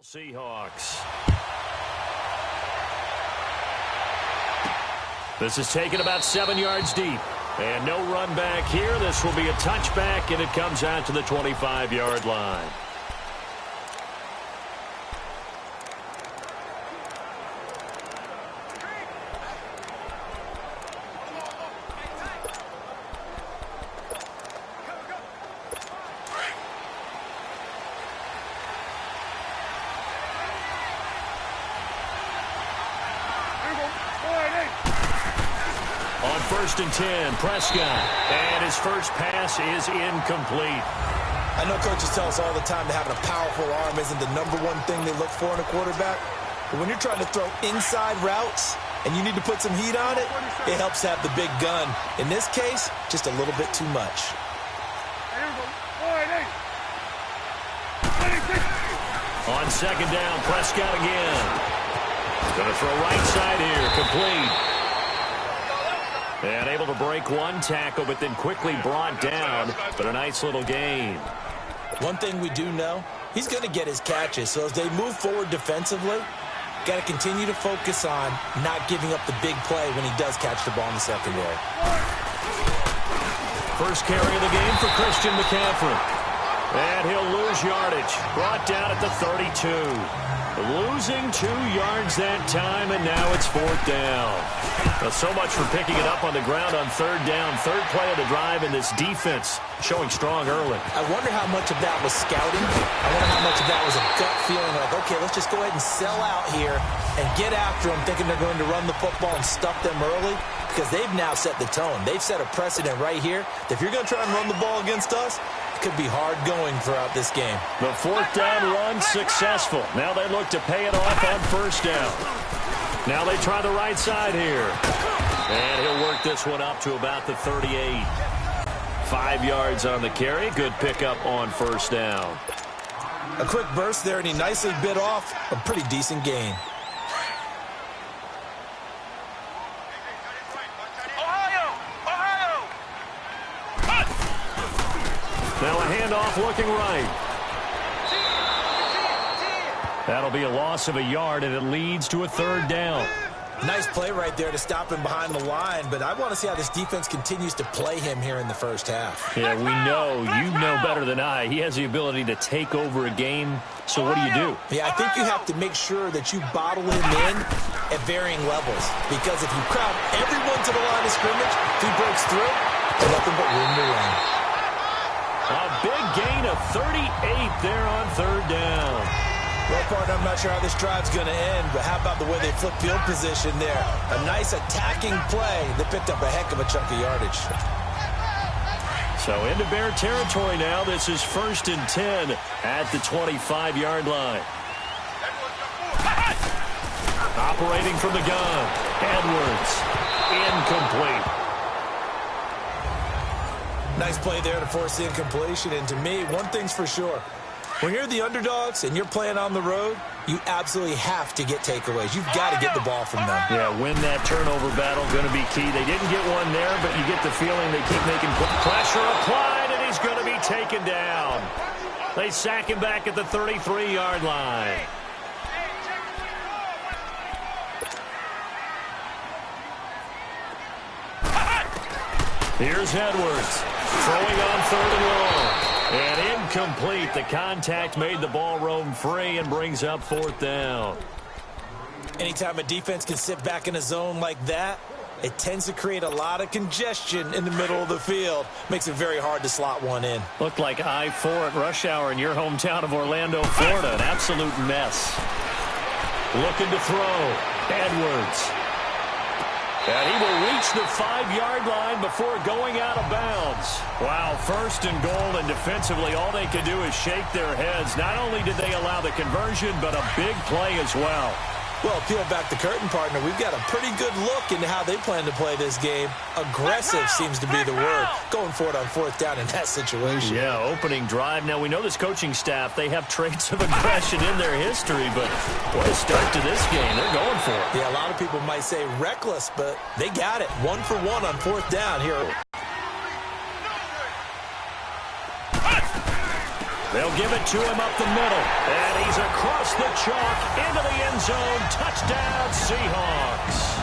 Seahawks. This is taken about 7 yards deep. And no run back here. This will be a touchback, and it comes out to the 25-yard line. First and 10, Prescott, and his first pass is incomplete. I know coaches tell us all the time that having a powerful arm isn't the number one thing they look for in a quarterback, but when you're trying to throw inside routes and you need to put some heat on it, it helps to have the big gun. In this case, just a little bit too much. On second down, Prescott again. Going to throw right side here, complete. And able to break one tackle, but then quickly brought down. But a nice little gain. One thing we do know, he's going to get his catches. So as they move forward defensively, got to continue to focus on not giving up the big play when he does catch the ball in the secondary. First carry of the game for Christian McCaffrey. And he'll lose yardage. Brought down at the 32. Losing 2 yards that time, and now it's fourth down. Well, so much for picking it up on the ground on third down. Third play of the drive, and this defense showing strong early. I wonder how much of that was scouting. I wonder how much of that was a gut feeling like, okay, let's just go ahead and sell out here and get after them, thinking they're going to run the football and stuff them early, because they've now set the tone. They've set a precedent right here that if you're going to try and run the ball against us, could be hard going throughout this game. The fourth down run successful. Now they look to pay it off on first down. Now they try the right side here. And he'll work this one up to about the 38. 5 yards on the carry. Good pickup on first down. A quick burst there, and he nicely bit off a pretty decent gain. Now a handoff looking right. That'll be a loss of a yard, and it leads to a third down. Nice play right there to stop him behind the line, but I want to see how this defense continues to play him here in the first half. Yeah, we know. You know better than I. He has the ability to take over a game, so what do? Yeah, I think you have to make sure that you bottle him in at varying levels, because if you crowd everyone to the line of scrimmage, if he breaks through, there's nothing but room to run. A big gain of 38 there on third down. Well, partner, I'm not sure how this drive's going to end, but how about the way they flip field position there? A nice attacking play that picked up a heck of a chunk of yardage. So into Bear territory now. This is first and 10 at the 25-yard line. Operating from the gun. Edwards. Incomplete. Nice play there to force the incompletion. And to me, one thing's for sure. When you're the underdogs and you're playing on the road, you absolutely have to get takeaways. You've got to get the ball from them. Yeah, win that turnover battle, going to be key. They didn't get one there, but you get the feeling they keep making pressure applied, and he's going to be taken down. They sack him back at the 33-yard line. Here's Edwards, throwing on third and long. And incomplete. The contact made the ball roam free and brings up fourth down. Anytime a defense can sit back in a zone like that, it tends to create a lot of congestion in the middle of the field. Makes it very hard to slot one in. Looked like I-4 at rush hour in your hometown of Orlando, Florida. An absolute mess. Looking to throw. Edwards. And he will reach the 5-yard line before going out of bounds. Wow, first and goal, and defensively all they could do is shake their heads. Not only did they allow the conversion, but a big play as well. Well, peel back the curtain, partner. We've got a pretty good look into how they plan to play this game. Aggressive seems to be the word. Going for it on fourth down in that situation. Yeah, opening drive. Now, we know this coaching staff, they have traits of aggression in their history, but what a start to this game. They're going for it. Yeah, a lot of people might say reckless, but they got it. 1 for 1 on fourth down here. They'll give it to him up the middle. And he's across the chalk into the end zone. Touchdown, Seahawks.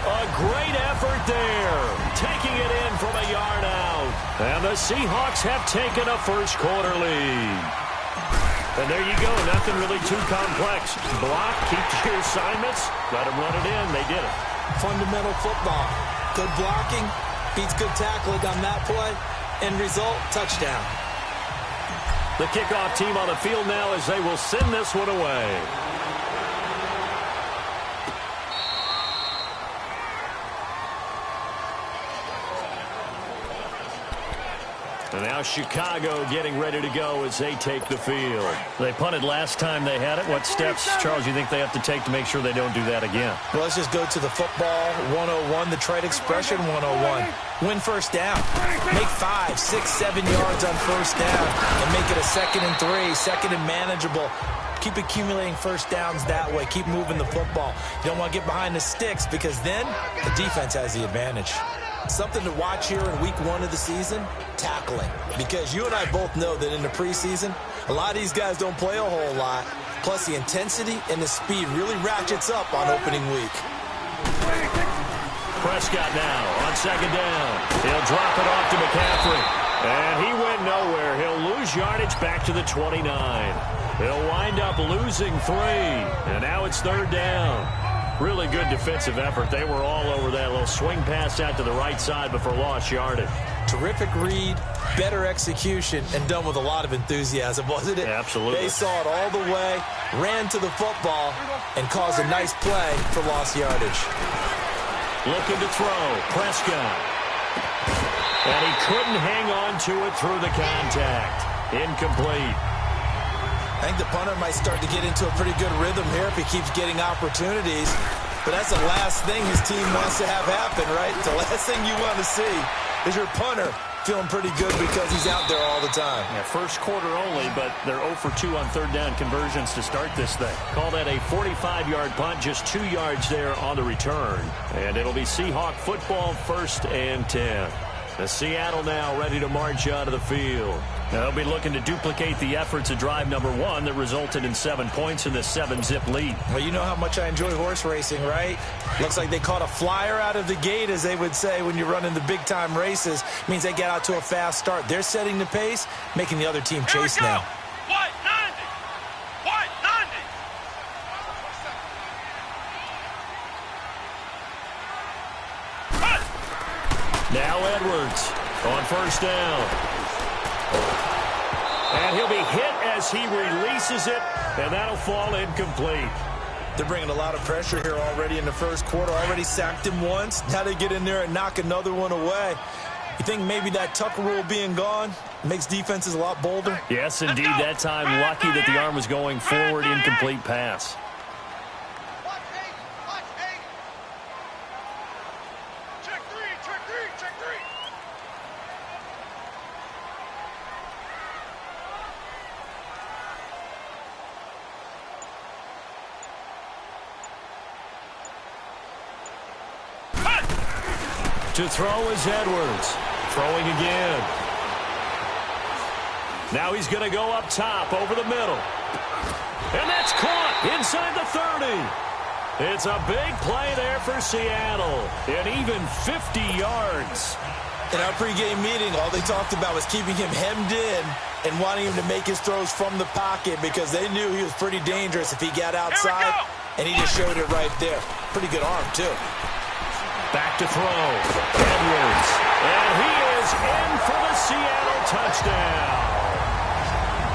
A great effort there. Taking it in from a yard out. And the Seahawks have taken a first-quarter lead. And there you go. Nothing really too complex. Block, keep to your assignments. Let them run it in. They did it. Fundamental football. Good blocking. Beats good tackling on that play. End result, touchdown. The kickoff team on the field now as they will send this one away. And now Chicago getting ready to go as they take the field. They punted last time they had it. What steps, Charles, you think they have to take to make sure they don't do that again? Well, let's just go to the football 101, the trade expression 101. Win first down. Make 5, 6, 7 yards on first down and make it a 2nd and 3, 2nd and manageable. Keep accumulating first downs that way. Keep moving the football. You don't want to get behind the sticks because then the defense has the advantage. Something to watch here in week 1 of the season, tackling. Because you and I both know that in the preseason, a lot of these guys don't play a whole lot. Plus, the intensity and the speed really ratchets up on opening week. Prescott now on 2nd down. He'll drop it off to McCaffrey. And he went nowhere. He'll lose yardage back to the 29. He'll wind up losing 3. And now it's 3rd down. Really good defensive effort. They were all over that little swing pass out to the right side before lost yardage. Terrific read, better execution, and done with a lot of enthusiasm, wasn't it? Absolutely. They saw it all the way, ran to the football, and caused a nice play for lost yardage. Looking to throw, Prescott. And he couldn't hang on to it through the contact. Incomplete. I think the punter might start to get into a pretty good rhythm here if he keeps getting opportunities. But that's the last thing his team wants to have happen, right? The last thing you want to see is your punter feeling pretty good because he's out there all the time. Yeah, first quarter only, but they're 0 for 2 on 3rd down conversions to start this thing. Call that a 45-yard punt, just 2 yards there on the return. And it'll be Seahawk football, 1st and 10. The Seattle now ready to march out of the field. They'll be looking to duplicate the efforts of drive number 1 that resulted in 7 points in the 7-zip lead. Well, you know how much I enjoy horse racing, right? Looks like they caught a flyer out of the gate, as they would say when you're running the big-time races. Means they get out to a fast start. They're setting the pace, making the other team chase now. White 90! White 90! Now Edwards on 1st down. And he'll be hit as he releases it, and that'll fall incomplete. They're bringing a lot of pressure here already in the first quarter. Already sacked him once. Now they get in there and knock another one away. You think maybe that Tucker rule being gone makes defenses a lot bolder? Yes, indeed. That time, lucky that the arm was going forward, incomplete pass. To throw is Edwards. Throwing again. Now he's going to go up top over the middle. And that's caught inside the 30. It's a big play there for Seattle. And even 50 yards. In our pregame meeting, all they talked about was keeping him hemmed in and wanting him to make his throws from the pocket because they knew he was pretty dangerous if he got outside. And he just showed it right there. Pretty good arm, too. Back to throw. Edwards. And he is in for the Seattle touchdown.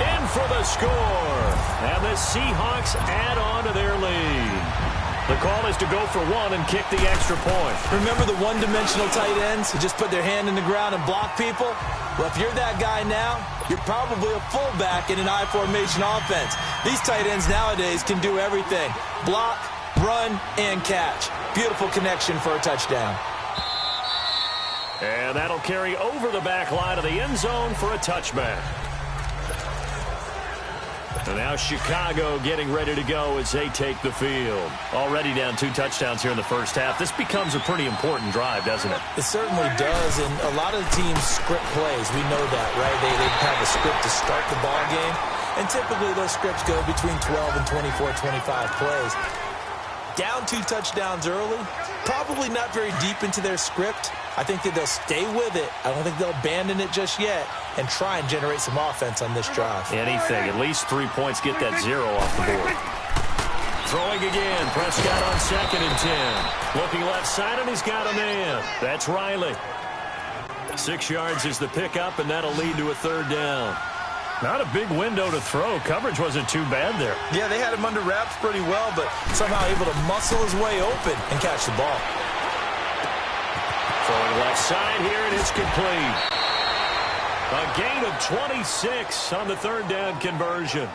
In for the score. And the Seahawks add on to their lead. The call is to go for 1 and kick the extra point. Remember the one-dimensional tight ends who just put their hand in the ground and block people? Well, if you're that guy now, you're probably a fullback in an I-formation offense. These tight ends nowadays can do everything. Block, run, and catch. Beautiful connection for a touchdown. And that'll carry over the back line of the end zone for a touchback. And now Chicago getting ready to go as they take the field. Already down 2 touchdowns here in the first half. This becomes a pretty important drive, doesn't it? It certainly does, and a lot of the teams script plays. We know that, right? They have a script to start the ball game, and typically those scripts go between 12 and 24, 25 plays. Down 2 touchdowns early, probably not very deep into their script. I think that they'll stay with it. I don't think they'll abandon it just yet and try and generate some offense on this drive. Anything. At least 3 points. Get that 0 off the board. Throwing again. Prescott on 2nd and 10. Looking left side, and he's got a man. That's Riley. 6 yards is the pickup, and that'll lead to a 3rd down. Not a big window to throw. Coverage wasn't too bad there. Yeah, they had him under wraps pretty well, but somehow able to muscle his way open and catch the ball. Throwing left side here, and it's complete. A gain of 26 on the 3rd down conversion.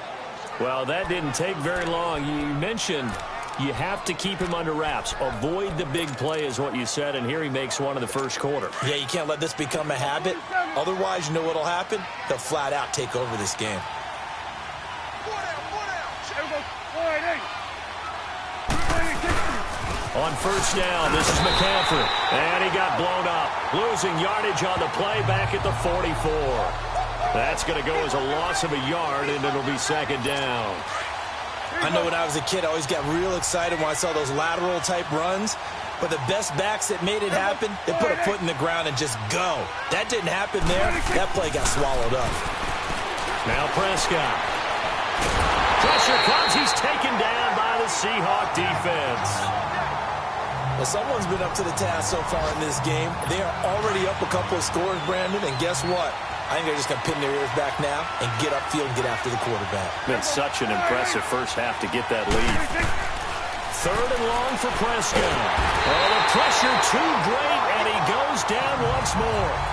Well, that didn't take very long. You mentioned you have to keep him under wraps. Avoid the big play is what you said, and here he makes one in the first quarter. Yeah, you can't let this become a habit. Otherwise, you know what'll happen? They'll flat out take over this game. On 1st down, this is McCaffrey. And he got blown up. Losing yardage on the play back at the 44. That's going to go as a loss of a yard, and it'll be 2nd down. I know when I was a kid, I always got real excited when I saw those lateral-type runs. But the best backs that made it happen, they put a foot in the ground and just go. That didn't happen there. That play got swallowed up. Now Prescott. Pressure comes. He's taken down by the Seahawk defense. Well, someone's been up to the task so far in this game. They are already up a couple of scores, Brandon, and guess what? I think they're just going to pin their ears back now and get upfield and get after the quarterback. Been such an impressive first half to get that lead. 3rd and long for Prescott. Oh, the pressure too great, and he goes down once more.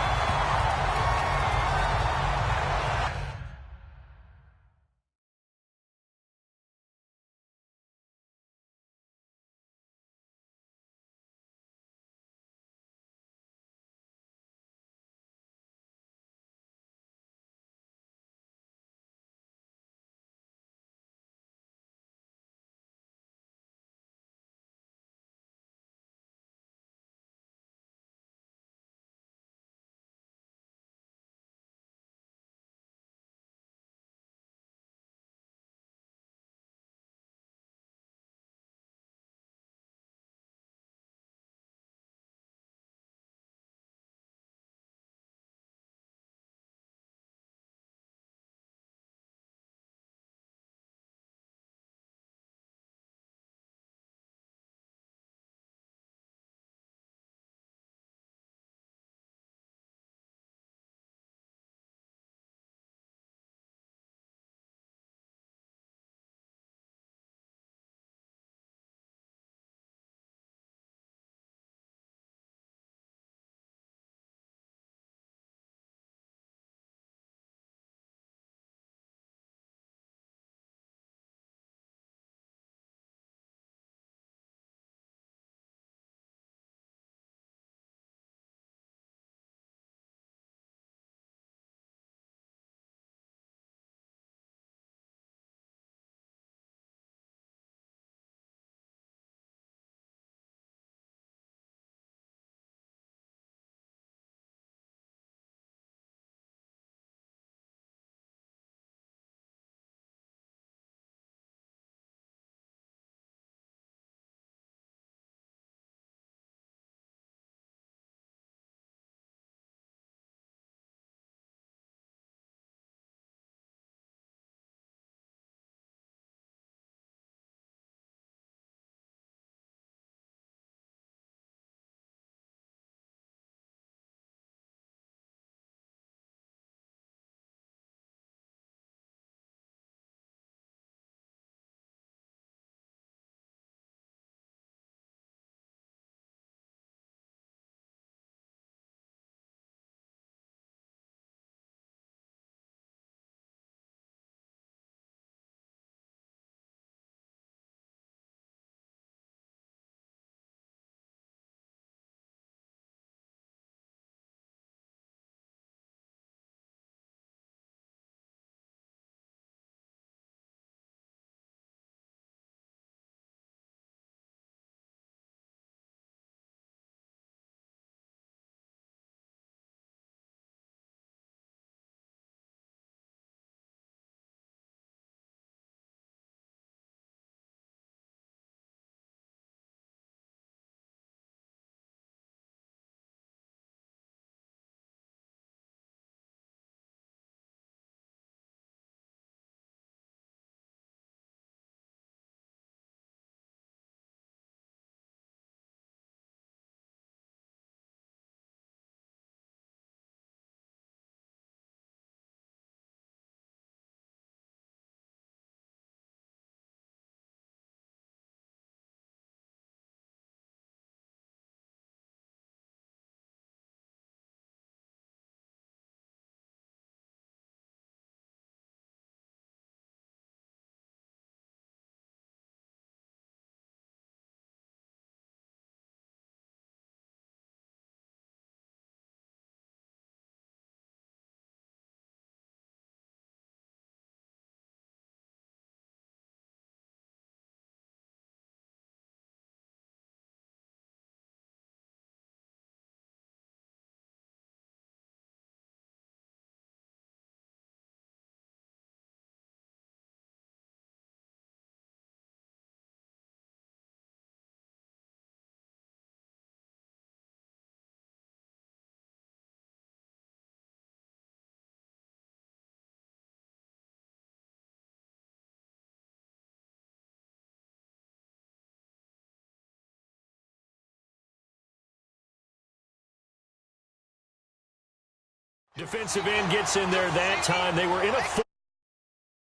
Defensive end gets in there that time. They were in a full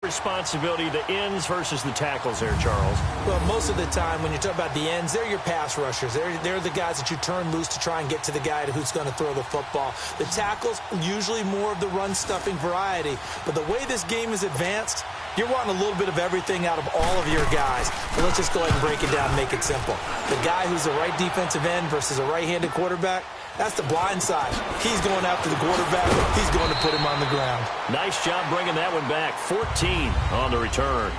responsibility, the ends versus the tackles there, Charles. Well, most of the time when you talk about the ends, they're your pass rushers. They're the guys that you turn loose to try and get to the guy who's going to throw the football. The tackles, usually more of the run-stuffing variety. But the way this game is advanced, you're wanting a little bit of everything out of all of your guys. But let's just go ahead and break it down and make it simple. The guy who's the right defensive end versus a right-handed quarterback, that's the blind side. He's going after the quarterback. He's going to put him on the ground. Nice job bringing that one back. 14 on the return.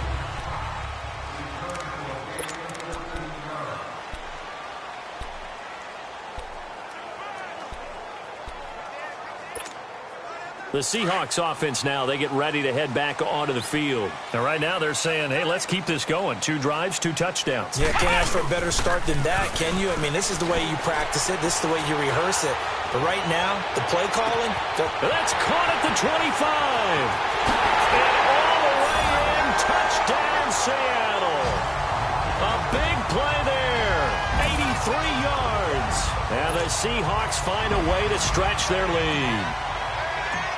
The Seahawks offense now, they get ready to head back onto the field. And right now they're saying, hey, let's keep this going. 2 drives, 2 touchdowns. Yeah, can't ask for a better start than that, can you? I mean, this is the way you practice it. This is the way you rehearse it. But right now, the play calling. That's caught at the 25. And all the way in, touchdown Seattle. A big play there. 83 yards. And the Seahawks find a way to stretch their lead.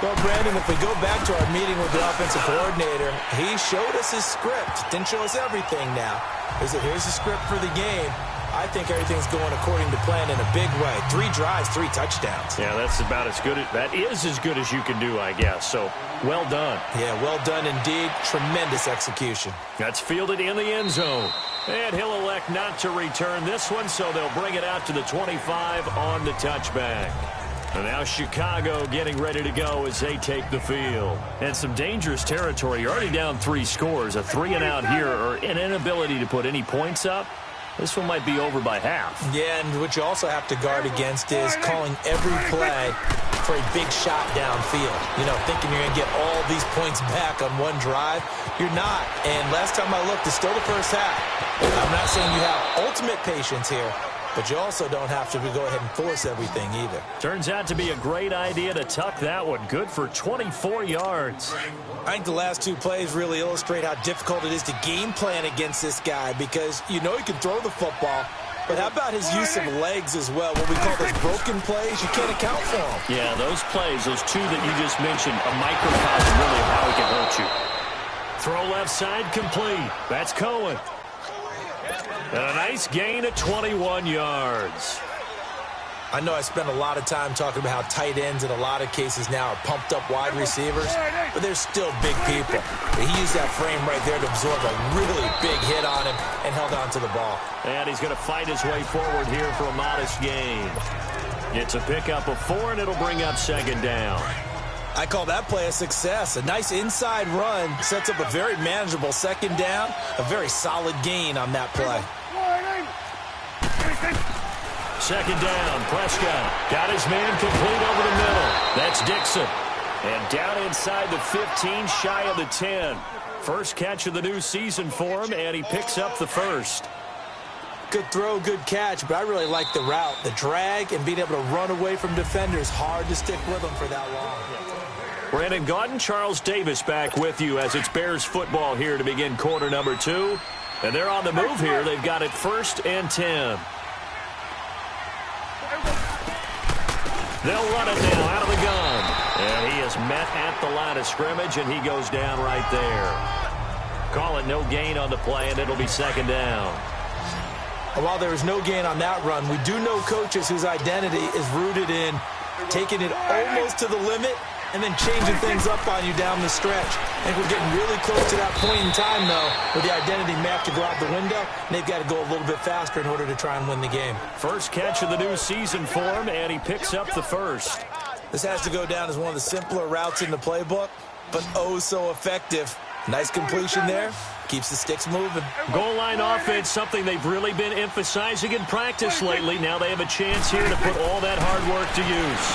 Well, Brandon, if we go back to our meeting with the offensive coordinator, he showed us his script. Didn't show us everything now. He said, here's the script for the game. I think everything's going according to plan in a big way. 3 drives, 3 touchdowns. Yeah, that's about as good. That is as good as you can do, I guess. So, well done. Yeah, well done indeed. Tremendous execution. That's fielded in the end zone. And he'll elect not to return this one, so they'll bring it out to the 25 on the touchback. And now Chicago getting ready to go as they take the field. And some dangerous territory. You're already down 3 scores. A 3-and-out here or an inability to put any points up. This one might be over by half. Yeah, and what you also have to guard against is calling every play for a big shot downfield. You know, thinking you're going to get all these points back on one drive. You're not. And last time I looked, it's still the first half. I'm not saying you have ultimate patience here, but you also don't have to go ahead and force everything either. Turns out to be a great idea to tuck that one. Good for 24 yards. I think the last 2 plays really illustrate how difficult it is to game plan against this guy because you know he can throw the football, but how about his use of legs as well? What we call those broken plays, you can't account for them. Yeah, those plays, those 2 that you just mentioned, a microcosm really of how he can hurt you. Throw left side complete. That's Cohen. And a nice gain at 21 yards. I know I spent a lot of time talking about how tight ends in a lot of cases now are pumped up wide receivers, but they're still big people. He used that frame right there to absorb a really big hit on him and held on to the ball. And he's going to fight his way forward here for a modest gain. It's a pickup of 4, and it'll bring up 2nd down. I call that play a success. A nice inside run sets up a very manageable 2nd down, a very solid gain on that play. 2nd down, Prescott got his man complete over the middle. That's Dixon. And down inside the 15, shy of the 10. First catch of the new season for him, and he picks up the first. Good throw, good catch, but I really like the route. The drag and being able to run away from defenders, hard to stick with them for that long. Brandon Gaudin, Charles Davis back with you as it's Bears football here to begin quarter number 2. And they're on the move here. They've got it 1st and 10. They'll run it now out of the gun. And he is met at the line of scrimmage, and he goes down right there. Call it no gain on the play, and it'll be 2nd down. While there is no gain on that run, we do know coaches whose identity is rooted in taking it almost to the limit and then changing things up on you down the stretch. I think we're getting really close to that point in time, though, where the identity may have to go out the window, and they've got to go a little bit faster in order to try and win the game. First catch of the new season for him, and he picks up the first. This has to go down as one of the simpler routes in the playbook, but oh so effective. Nice completion there. Keeps the sticks moving. Goal line offense, something they've really been emphasizing in practice lately. Now they have a chance here to put all that hard work to use.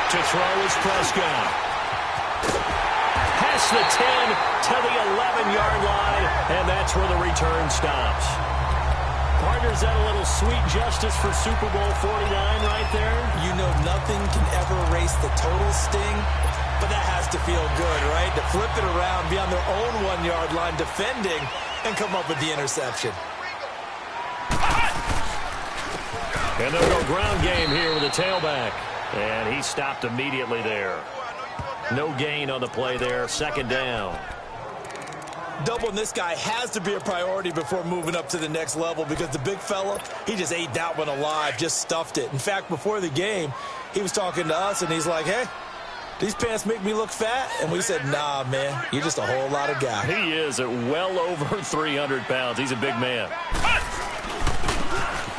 To throw is Prescott. Past the 10 to the 11-yard line, and that's where the return stops. Partners, that a little sweet justice for Super Bowl 49 right there? You know nothing can ever erase the total sting, but that has to feel good, right? To flip it around, be on their own 1-yard line defending, and come up with the interception. And they'll go ground game here with a tailback. And he stopped immediately there. No gain on the play there. Second down. Doubling this guy has to be a priority before moving up to the next level because the big fella, he just ate that one alive, just stuffed it. In fact, before the game, he was talking to us, and he's like, hey, these pants make me look fat? And we said, nah, man, you're just a whole lot of guy. He is at well over 300 pounds. He's a big man.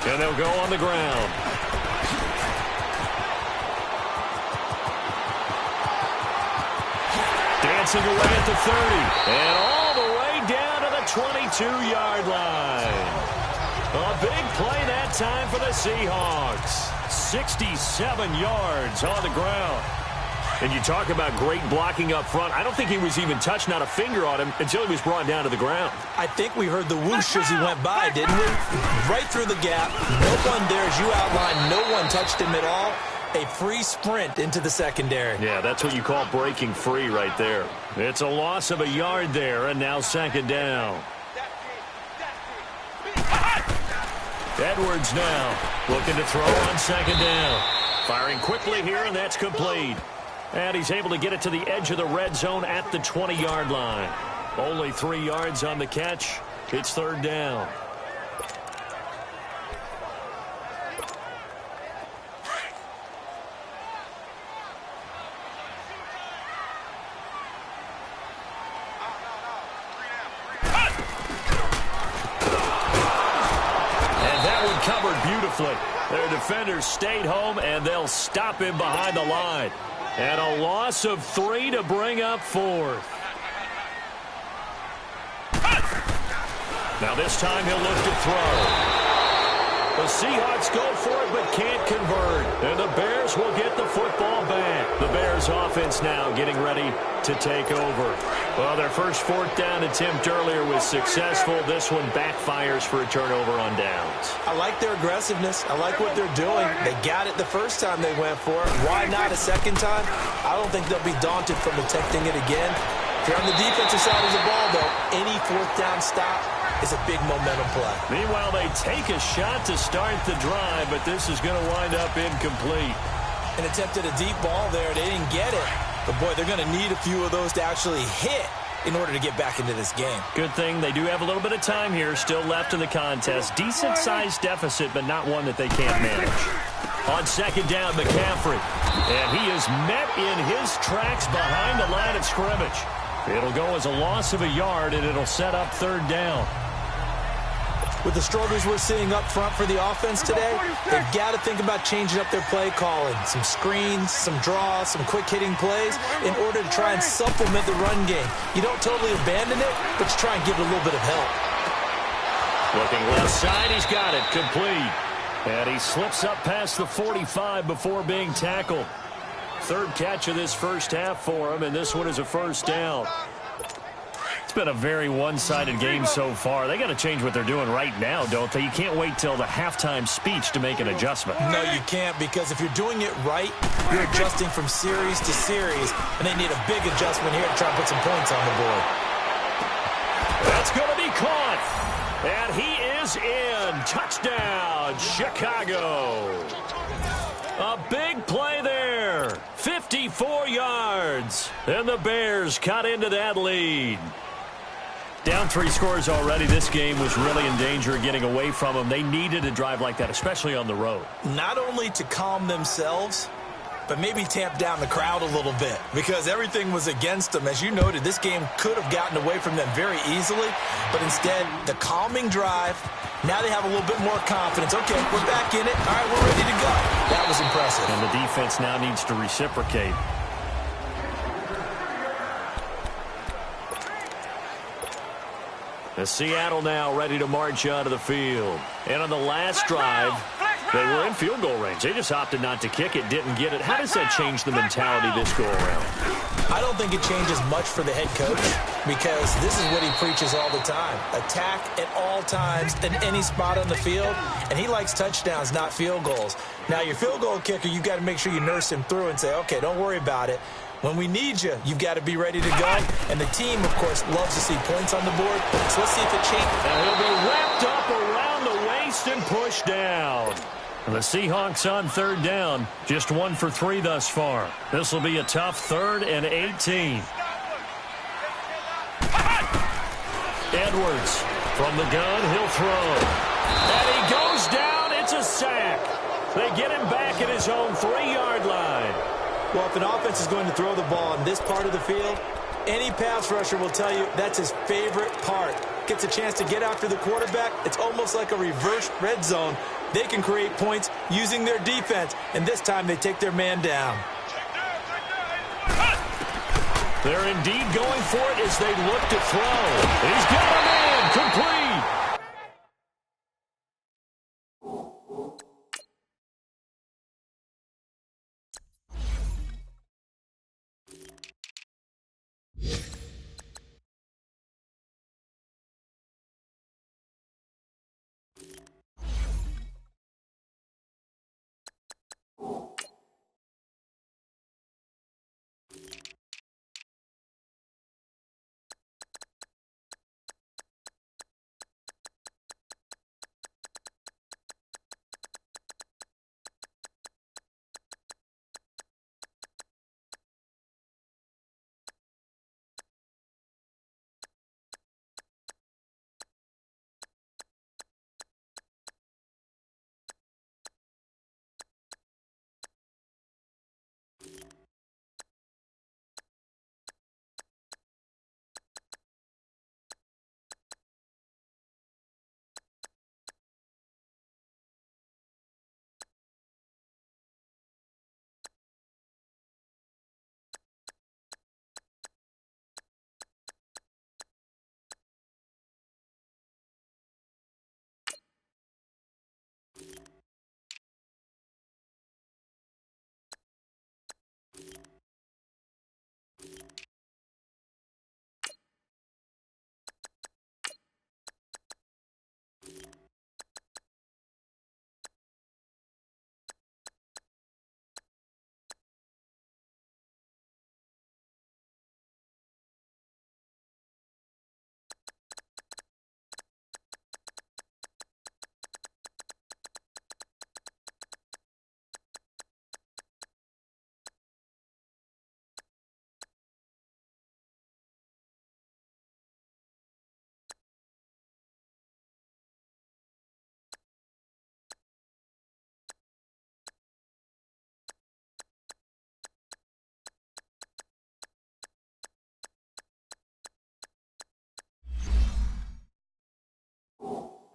And they'll go on the ground. Dancing away at the 30. And all the way down to the 22-yard line. A big play that time for the Seahawks. 67 yards on the ground. And you talk about great blocking up front. I don't think he was even touched, not a finger on him, until he was brought down to the ground. I think we heard the whoosh as he went by, didn't we? Right through the gap. No one there, as you outlined. No one touched him at all. A free sprint into the secondary. Yeah, that's what you call breaking free right there. It's a loss of a yard there, and now second down. Edwards now looking to throw on second down. Firing quickly here, and that's complete. And he's able to get it to the edge of the red zone at the 20-yard line. Only 3 yards on the catch. It's third down. And that one covered beautifully. Their defenders stayed home, and they'll stop him behind the line. And a loss of 3 to bring up fourth. Now this time he'll look to throw. The Seahawks go for it but can't convert. And the Bears will get the football back. The Bears offense now getting ready to take over. Well, their first fourth down attempt earlier was successful. This one backfires for a turnover on downs. I like their aggressiveness. I like what they're doing. They got it the first time they went for it. Why not a second time? I don't think they'll be daunted from attempting it again. If you're on the defensive side of the ball, though, any fourth down stop is a big momentum play. Meanwhile, they take a shot to start the drive, but this is going to wind up incomplete. An attempt at a deep ball there. They didn't get it. But, boy, they're going to need a few of those to actually hit in order to get back into this game. Good thing they do have a little bit of time here still left in the contest. Decent-sized deficit, but not one that they can't manage. On second down, McCaffrey. And he is met in his tracks behind the line of scrimmage. It'll go as a loss of a yard, and it'll set up third down. With the struggles we're seeing up front for the offense today, they've got to think about changing up their play calling. Some screens, some draws, some quick-hitting plays in order to try and supplement the run game. You don't totally abandon it, but you try and give it a little bit of help. Looking left side, he's got it. Complete. And he slips up past the 45 before being tackled. Third catch of this first half for him, and this one is a first down. It's been a very one-sided game so far. They got to change what they're doing right now, don't they? You can't wait till the halftime speech to make an adjustment. No, you can't, because if you're doing it right, you're adjusting from series to series, and they need a big adjustment here to try and put some points on the board. That's going to be caught. And he is in. Touchdown, Chicago. A big play there. 54 yards. And the Bears cut into that lead. Down 3 scores already. This game was really in danger of getting away from them. They needed a drive like that, especially on the road. Not only to calm themselves, but maybe tamp down the crowd a little bit, because everything was against them. As you noted, this game could have gotten away from them very easily, but instead, the calming drive, now they have a little bit more confidence. Okay, we're back in it. All right, we're ready to go. That was impressive. And the defense now needs to reciprocate. The Seattle now ready to march onto the field. And on the last drive, they were in field goal range. They just opted not to kick it, didn't get it. How does that change the mentality this go-around? I don't think it changes much for the head coach, because this is what he preaches all the time. Attack at all times in any spot on the field, and he likes touchdowns, not field goals. Now, your field goal kicker, you've got to make sure you nurse him through and say, okay, don't worry about it. When we need you, you've got to be ready to go. And the team, of course, loves to see points on the board. So let's see if it changes. And he'll be wrapped up around the waist and pushed down. The Seahawks on third down, just 1 for 3 thus far. This will be a tough 3rd and 18. Edwards from the gun, he'll throw. And he goes down, it's a sack. They get him back at his own 3-yard line. Well, if an offense is going to throw the ball in this part of the field, any pass rusher will tell you that's his favorite part. Gets a chance to get after the quarterback. It's almost like a reverse red zone. They can create points using their defense, and this time they take their man down. They're indeed going for it as they look to throw. He's got a man, complete.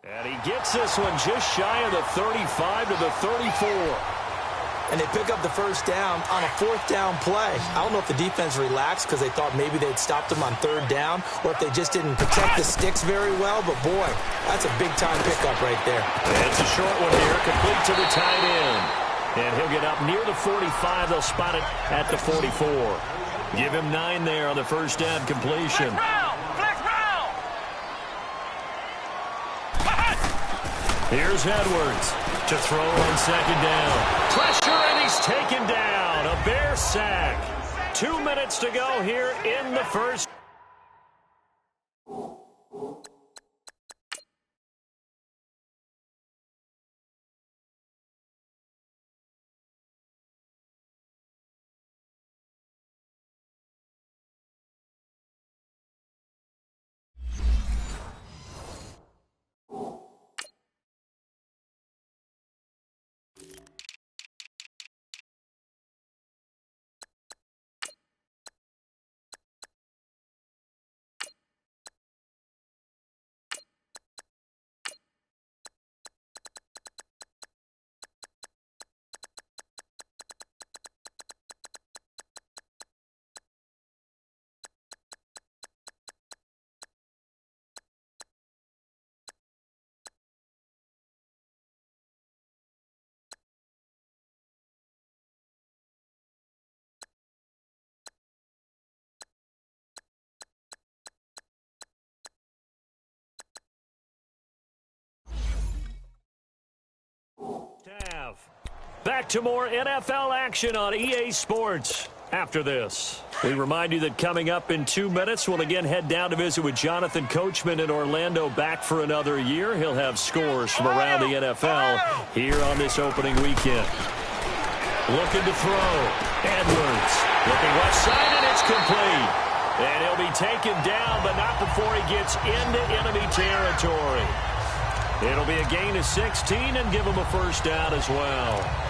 And he gets this one just shy of the 35 to the 34. And they pick up the first down on a 4th down play. I don't know if the defense relaxed because they thought maybe they'd stopped them on 3rd down or if they just didn't protect the sticks very well. But, boy, that's a big-time pickup right there. It's a short one here, complete to the tight end. And he'll get up near the 45. They'll spot it at the 44. Give him 9 there on the first down completion. Here's Edwards to throw on 2nd down. Pressure, and he's taken down. A Bear sack. 2 minutes to go here in the first. Back to more NFL action on EA Sports. after this. We remind you that coming up in 2 minutes, we'll again head down to visit with Jonathan Coachman in Orlando, back for another year. He'll have scores from around the NFL here on this opening weekend. Looking to throw. Edwards looking left side, and it's complete. And he'll be taken down, but not before he gets into enemy territory. It'll be a gain of 16 and give him a first down as well.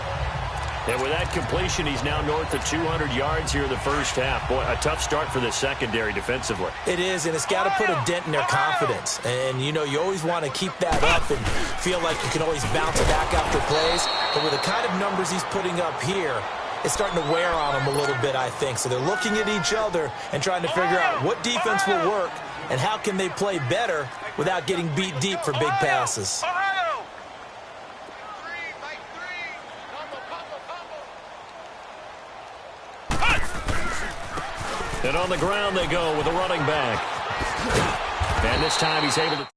And with that completion, he's now north of 200 yards here in the first half. Boy, a tough start for the secondary defensively. It is, and it's got to put a dent in their confidence. And, you know, you always want to keep that up and feel like you can always bounce back after plays. But with the kind of numbers he's putting up here, it's starting to wear on them a little bit, I think. So they're looking at each other and trying to figure out what defense will work and how can they play better without getting beat deep for big passes. And on the ground they go with a running back. And this time he's able to...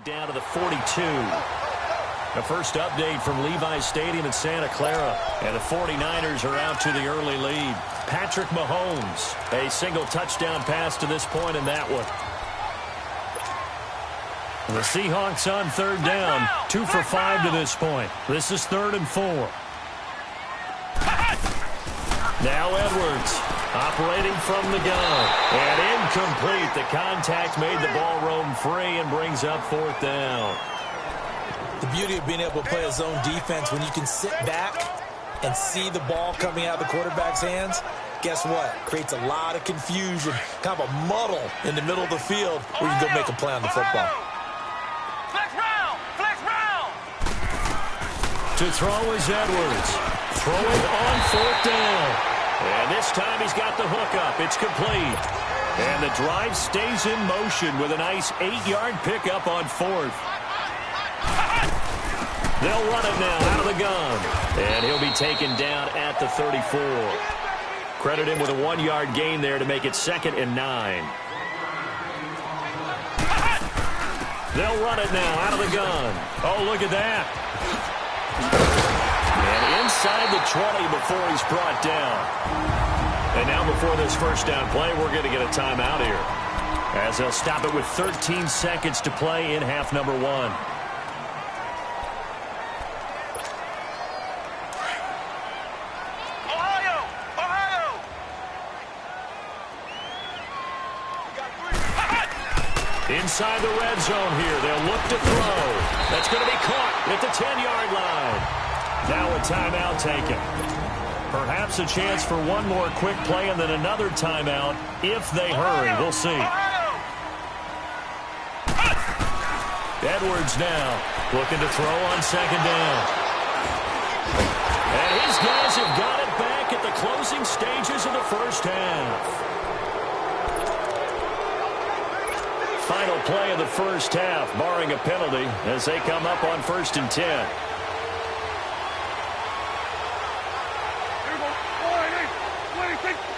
down to the 42. The first update from Levi's Stadium in Santa Clara. And the 49ers are out to the early lead. Patrick Mahomes, a single touchdown pass to this point in that one. The Seahawks on third down, 2 for 5 to this point. This is 3rd and 4. Now Edwards operating from the gun. And incomplete. The contact made the ball roam free and brings up 4th down. The beauty of being able to play a zone defense when you can sit back and see the ball coming out of the quarterback's hands, guess what? Creates a lot of confusion, kind of a muddle in the middle of the field where you can go make a play on the football. To throw is Edwards. Throwing on 4th down. And this time he's got the hook up. It's complete. And the drive stays in motion with a nice 8-yard pickup on 4th. They'll run it now out of the gun. And he'll be taken down at the 34. Credit him with a 1-yard gain there to make it 2nd and 9. They'll run it now out of the gun. Oh, look at that. And inside the 20 before he's brought down. And now before this first down play, we're going to get a timeout here, as they'll stop it with 13 seconds to play in half number 1. Inside the red zone here. They'll look to throw. That's going to be caught at the 10-yard line. Now a timeout taken. Perhaps a chance for one more quick play and then another timeout if they hurry. We'll see. Edwards now looking to throw on 2nd down. And his guys have got it back at the closing stages of the first half. Final play of the first half, barring a penalty, as they come up on 1st and 10.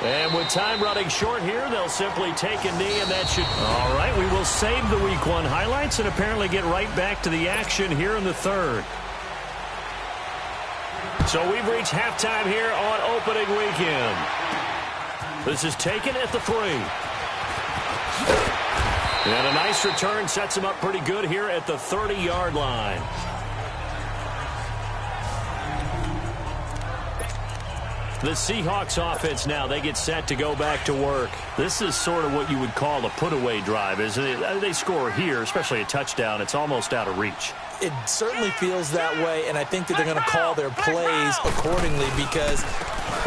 And with time running short here, they'll simply take a knee, and that should... All right, we will save the Week 1 highlights and apparently get right back to the action here in the 3rd. So we've reached halftime here on opening weekend. This is taken at the 3. And a nice return sets him up pretty good here at the 30-yard line. The Seahawks offense now, they get set to go back to work. This is sort of what you would call a put-away drive, isn't it? They score here, especially a touchdown. It's almost out of reach. It certainly feels that way, and I think that they're going to call their plays accordingly, because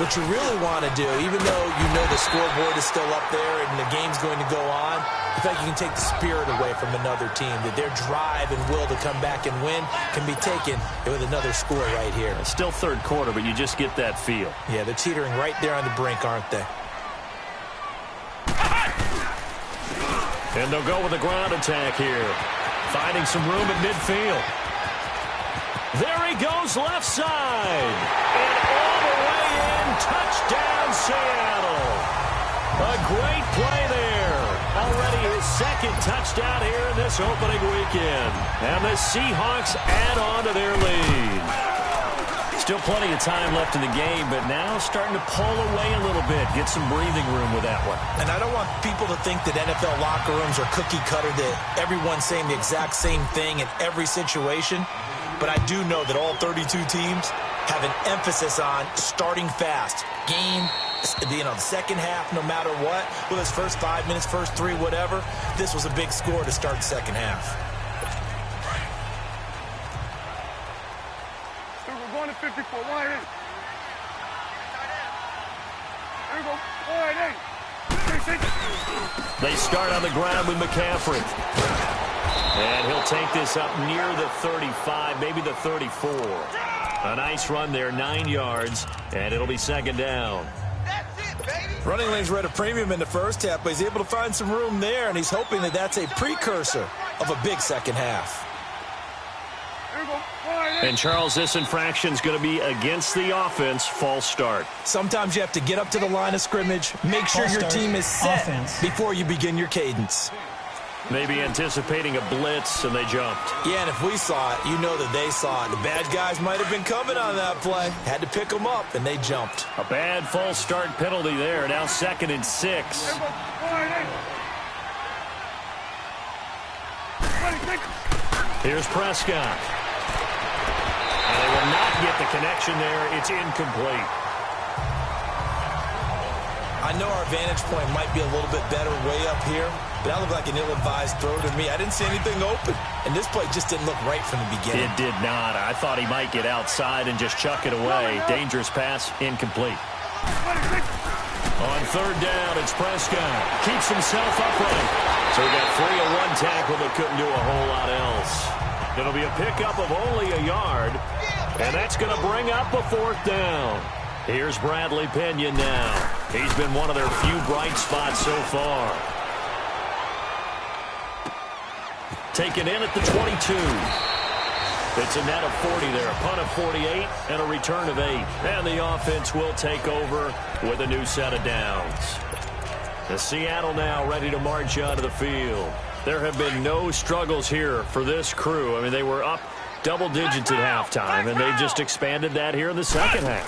what you really want to do, even though you know the scoreboard is still up there and the game's going to go on, I feel like you can take the spirit away from another team, that their drive and will to come back and win can be taken with another score right here. It's still 3rd quarter, but you just get that feel. Yeah, they're teetering right there on the brink, aren't they? And they'll go with a ground attack here, finding some room at midfield. There he goes left side. And all the way in, touchdown Seattle. A great play there. Already his 2nd touchdown here in this opening weekend. And the Seahawks add on to their lead. Still plenty of time left in the game, but now starting to pull away a little bit. Get some breathing room with that one. And I don't want people to think that NFL locker rooms are cookie cutter, that everyone's saying the exact same thing in every situation. But I do know that all 32 teams have an emphasis on starting fast. Game, the second half, no matter what, whether it's first 5 minutes, first 3, whatever. This was a big score to start the second half. We're going to 54. Wide in. There we go. Wide in. They start on the ground with McCaffrey. And he'll take this up near the 35, maybe the 34. A nice run there, 9 yards, and it'll be second down. That's it, baby. Running lanes were at a premium in the first half, but he's able to find some room there, and he's hoping that that's a precursor of a big second half. There we go. Wide in. And, Charles, this infraction's going to be against the offense, false start. Sometimes you have to get up to the line of scrimmage, make sure your team is set before you begin your cadence. Maybe anticipating a blitz, and they jumped. Yeah, and if we saw it, you know that they saw it. The bad guys might have been coming on that play. Had to pick them up, and they jumped. A bad false start penalty there. Now 2nd and 6. There we go. Wide in. Here's Prescott. And they will not get the connection there. It's incomplete. I know our vantage point might be a little bit better way up here, but that looked like an ill-advised throw to me. I didn't see anything open, and this play just didn't look right from the beginning. It did not. I thought he might get outside and just chuck it away. Dangerous pass, incomplete. On 3rd down, it's Prescott. Keeps himself upright. So he got 3 on 1 tackle, but couldn't do a whole lot else. It'll be a pickup of only a yard, and that's going to bring up a 4th down. Here's Bradley Pinion now. He's been one of their few bright spots so far. Taken in at the 22. It's a net of 40 there. A punt of 48 and a return of 8. And the offense will take over with a new set of downs. The Seattle now ready to march onto the field. There have been no struggles here for this crew. I mean, they were up double digits at halftime, and they've just expanded that here in the second half.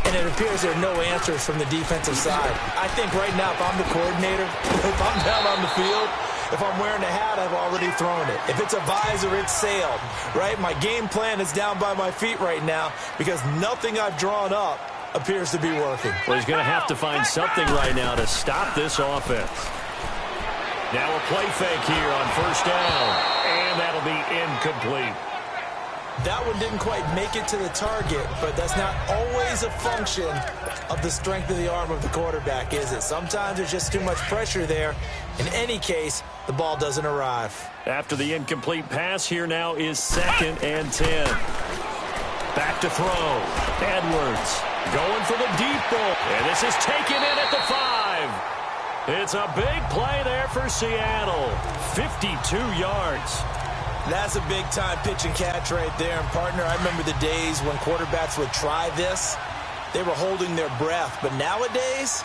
And it appears there are no answers from the defensive side. I think right now, if I'm the coordinator, if I'm down on the field, if I'm wearing a hat, I've already thrown it. If it's a visor, it's sailed, right? My game plan is down by my feet right now because nothing I've drawn up appears to be working. Well, he's going to have to find something right now to stop this offense. Now a play fake here on 1st down, and that'll be incomplete. That one didn't quite make it to the target, but that's not always a function of the strength of the arm of the quarterback, is it? Sometimes there's just too much pressure there. In any case, the ball doesn't arrive. After the incomplete pass, here now is 2nd and 10. Back to throw. Edwards going for the deep ball. And this is taken in at the 5. It's a big play there for Seattle. 52 yards. That's a big-time pitch and catch right there. And, partner, I remember the days when quarterbacks would try this. They were holding their breath. But nowadays,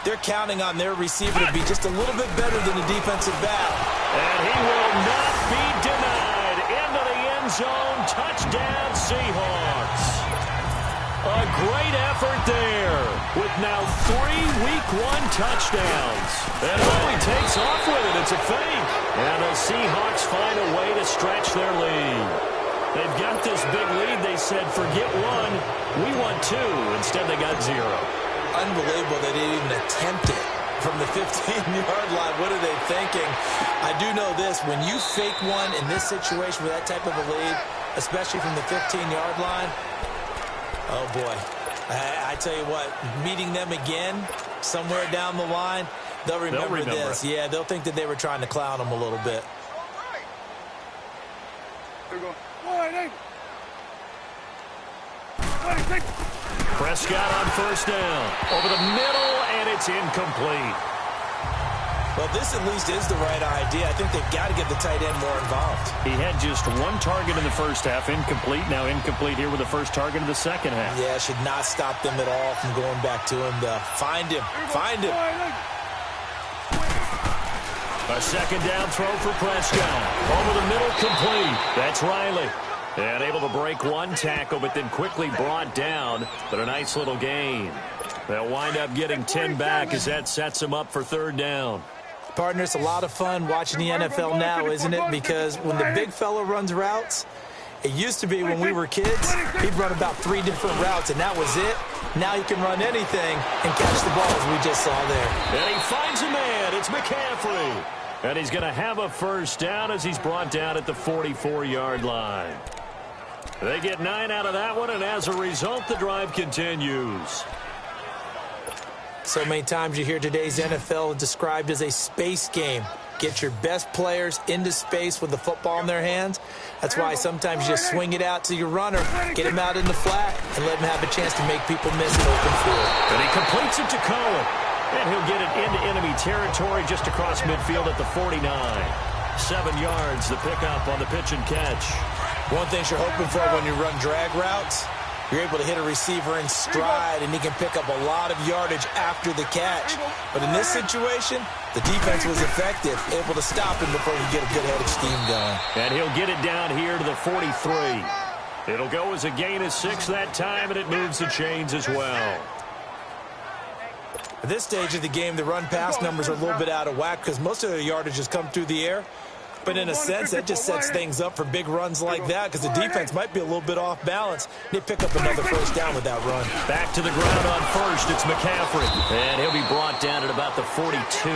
they're counting on their receiver to be just a little bit better than the defensive back. And he will not be denied. Into the end zone. Touchdown, Seahawks. A great effort there with now 3 Week 1 touchdowns. And Howie takes off with it. It's a fake. And the Seahawks find a way to stretch their lead. They've got this big lead. They said, forget 1. We want 2. Instead, they got 0. Unbelievable they didn't even attempt it from the 15-yard line. What are they thinking? I do know this. When you fake one in this situation with that type of a lead, especially from the 15-yard line, oh, boy. I tell you what, meeting them again somewhere down the line, they'll remember this. It. Yeah, they'll think that they were trying to clown them a little bit. There we go. Wide in. Prescott on 1st down. Over the middle, and it's incomplete. Well, this at least is the right idea. I think they've got to get the tight end more involved. He had just 1 target in the first half, incomplete. Now incomplete here with the first target of the second half. Yeah, should not stop them at all from going back to him to find him. Find him. A second down throw for Prescott. Over the middle, complete. That's Riley. And able to break one tackle, but then quickly brought down. But a nice little gain. They'll wind up getting 10 back as that sets them up for third down. Partner, it's a lot of fun watching the NFL now, isn't it? Because when the big fella runs routes, it used to be when we were kids, he'd run about 3 different routes, and that was it. Now he can run anything and catch the ball, as we just saw there. And he finds a man. It's McCaffrey. And he's going to have a first down as he's brought down at the 44-yard line. They get 9 out of that one, and as a result, the drive continues. So many times you hear today's NFL described as a space game. Get your best players into space with the football in their hands. That's why sometimes you just swing it out to your runner, get him out in the flat, and let him have a chance to make people miss an open field. And he completes it to Cohen. And he'll get it into enemy territory just across midfield at the 49. 7 yards, the pickup on the pitch and catch. One thing you're hoping for when you run drag routes, you're able to hit a receiver in stride, and he can pick up a lot of yardage after the catch. But in this situation, the defense was effective, able to stop him before he get a good head of steam going. And he'll get it down here to the 43. It'll go as a gain of 6 that time, and it moves the chains as well. At this stage of the game, the run-pass numbers are a little bit out of whack because most of their yardage has come through the air. But in a sense, that just sets things up for big runs like that because the defense might be a little bit off balance. They pick up another first down with that run. Back to the ground on first. It's McCaffrey. And he'll be brought down at about the 42.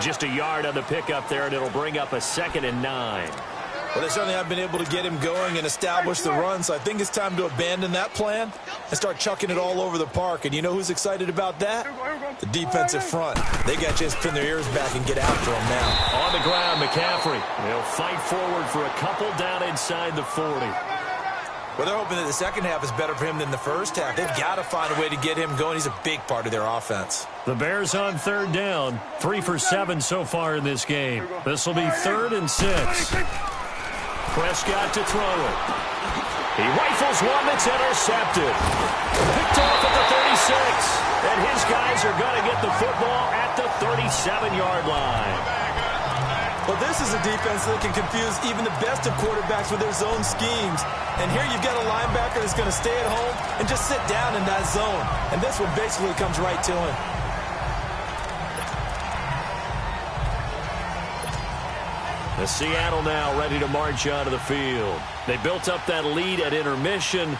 Just a yard on the pickup there, and it'll bring up a 2nd and 9. Well, they certainly have been able to get him going and establish the run, so I think it's time to abandon that plan and start chucking it all over the park. And you know who's excited about that? The defensive front. They got to just pin their ears back and get after him now. On the ground, McCaffrey. They'll fight forward for a couple down inside the 40. Well, they're hoping that the second half is better for him than the first half. They've got to find a way to get him going. He's a big part of their offense. The Bears on third down. 3 for 7 so far in this game. This will be 3rd and 6. Prescott to throw it. He rifles one that's intercepted. Picked off at the 36. And his guys are going to get the football at the 37-yard line. Well, this is a defense that can confuse even the best of quarterbacks with their zone schemes. And here you've got a linebacker that's going to stay at home and just sit down in that zone. And this one basically comes right to him. The Seattle now ready to march onto the field. They built up that lead at intermission,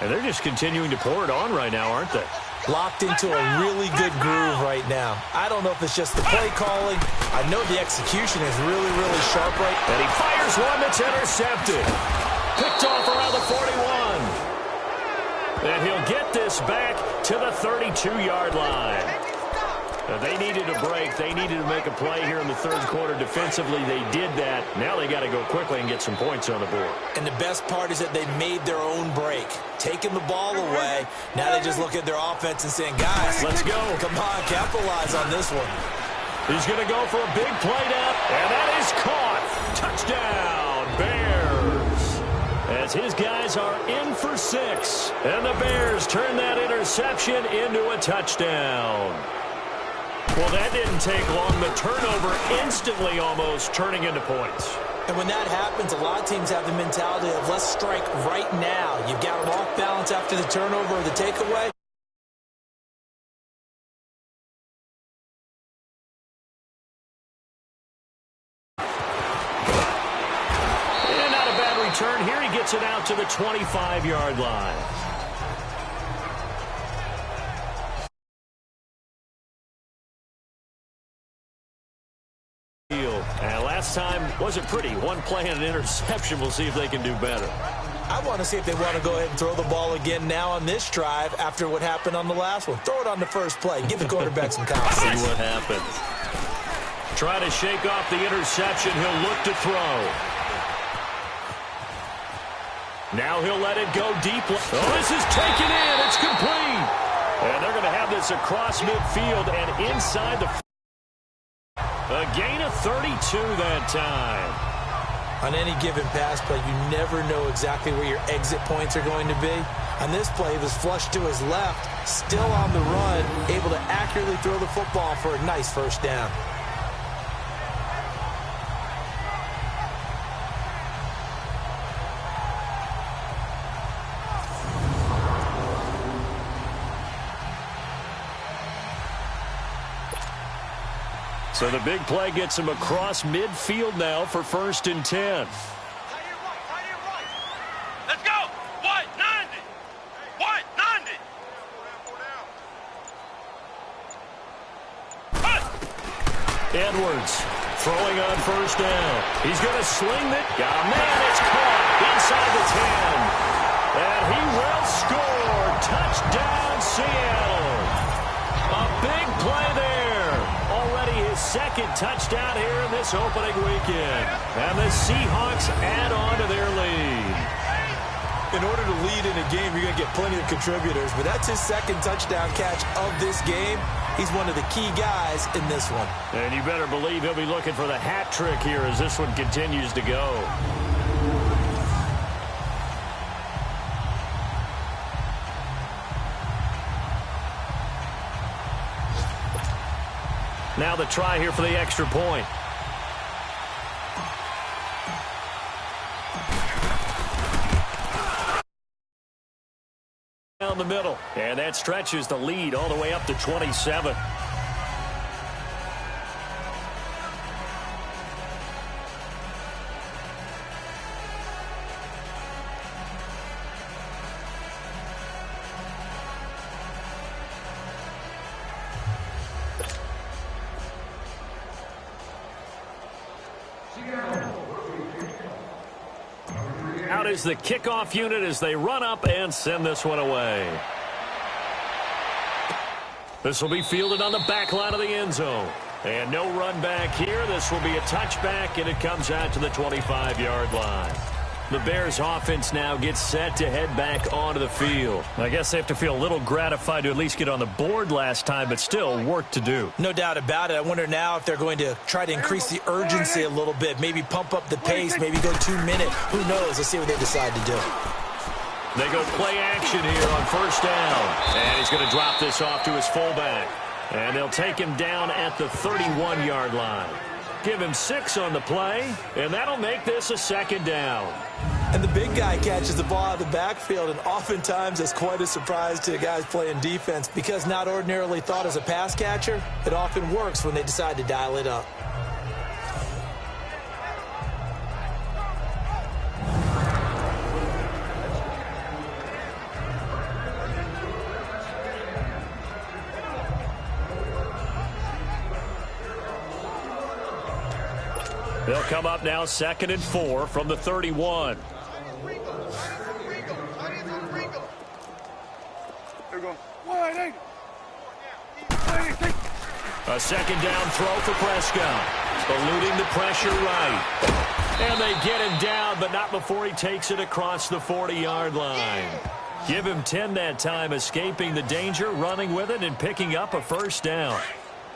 and they're just continuing to pour it on right now, aren't they? Locked into a really good groove right now. I don't know if it's just the play calling. I know the execution is really, really sharp right now. And he fires one that's intercepted. Picked off around the 41. And he'll get this back to the 32-yard line. They needed a break. They needed to make a play here in the third quarter. Defensively, they did that. Now they got to go quickly and get some points on the board. And the best part is that they made their own break. Taking the ball away. Now they just look at their offense and saying, guys, let's go. Come on, capitalize on this one. He's going to go for a big play down. And that is caught. Touchdown, Bears. As his guys are in for 6. And the Bears turn that interception into a touchdown. Well, that didn't take long. The turnover instantly almost turning into points. And when that happens, a lot of teams have the mentality of let's strike right now. You've got them off balance after the turnover or the takeaway. And not a bad return here. He gets it out to the 25-yard line. And last time wasn't pretty. One play and an interception. We'll see if they can do better. I want to see if they want to go ahead and throw the ball again now on this drive after what happened on the last one. Throw it on the first play. Give the quarterback some confidence. See what happens. Try to shake off the interception. He'll look to throw. Now he'll let it go deep. Oh, this is taken in. It's complete. And they're going to have this across midfield and inside the... A gain of 32 that time. On any given pass play, you never know exactly where your exit points are going to be. On this play, he was flushed to his left, still on the run, able to accurately throw the football for a nice first down. So the big play gets him across midfield now for 1st and 10. Let's go. 190. 190. Edwards throwing on 1st down. He's going to sling it. Got a man. It's caught inside the 10. And he will score. Touchdown, Seattle. A big play there. Already his 2nd touchdown here in this opening weekend. And the Seahawks add on to their lead. In order to lead in a game, you're going to get plenty of contributors, but that's his 2nd touchdown catch of this game. He's one of the key guys in this one. And you better believe he'll be looking for the hat trick here as this one continues to go. Now the try here for the extra point. Down the middle, and that stretches the lead all the way up to 27. Out is the kickoff unit as they run up and send this one away. This will be fielded on the back line of the end zone. And no run back here. This will be a touchback, and it comes out to the 25-yard line. The Bears offense now gets set to head back onto the field. I guess they have to feel a little gratified to at least get on the board last time, but still work to do. No doubt about it. I wonder now if they're going to try to increase the urgency a little bit, maybe pump up the pace, maybe go 2 minutes. Who knows? Let's see what they decide to do. They go play action here on 1st down. And he's going to drop this off to his fullback. And they'll take him down at the 31-yard line. Give him 6 on the play, and that'll make this a 2nd down. And the big guy catches the ball out of the backfield, and oftentimes it's quite a surprise to the guys playing defense because not ordinarily thought as a pass catcher, it often works when they decide to dial it up. They'll come up now 2nd and 4 from the 31. A 2nd down throw for Prescott. Eluding the pressure right. And they get him down, but not before he takes it across the 40-yard line. Give him 10 that time, escaping the danger, running with it, and picking up a 1st down.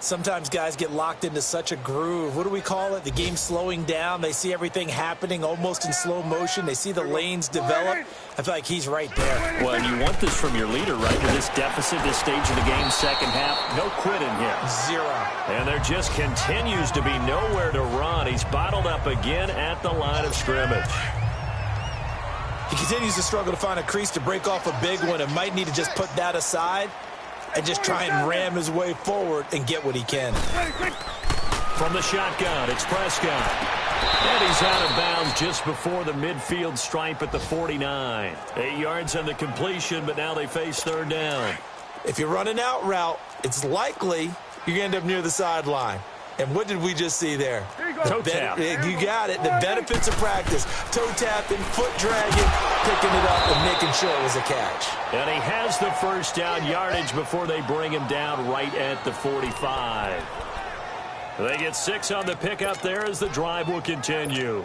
Sometimes guys get locked into such a groove. What do we call it? The game slowing down. They see everything happening almost in slow motion. They see the lanes develop. I feel like he's right there. Well, you want this from your leader, right? With this deficit, this stage of the game, 2nd half, no quitting here. 0. And there just continues to be nowhere to run. He's bottled up again at the line of scrimmage. He continues to struggle to find a crease to break off a big one and might need to just put that aside and just try and ram his way forward and get what he can. From the shotgun, it's Prescott. And he's out of bounds just before the midfield stripe at the 49. 8 yards on the completion, but now they face 3rd down. If you're running out route, it's likely you're going to end up near the sideline. And what did we just see there? Toe tap. You got it. The benefits of practice. Toe tapping, foot dragging, picking it up, and making sure it was a catch. And he has the 1st down yardage before they bring him down right at the 45. They get 6 on the pickup there as the drive will continue.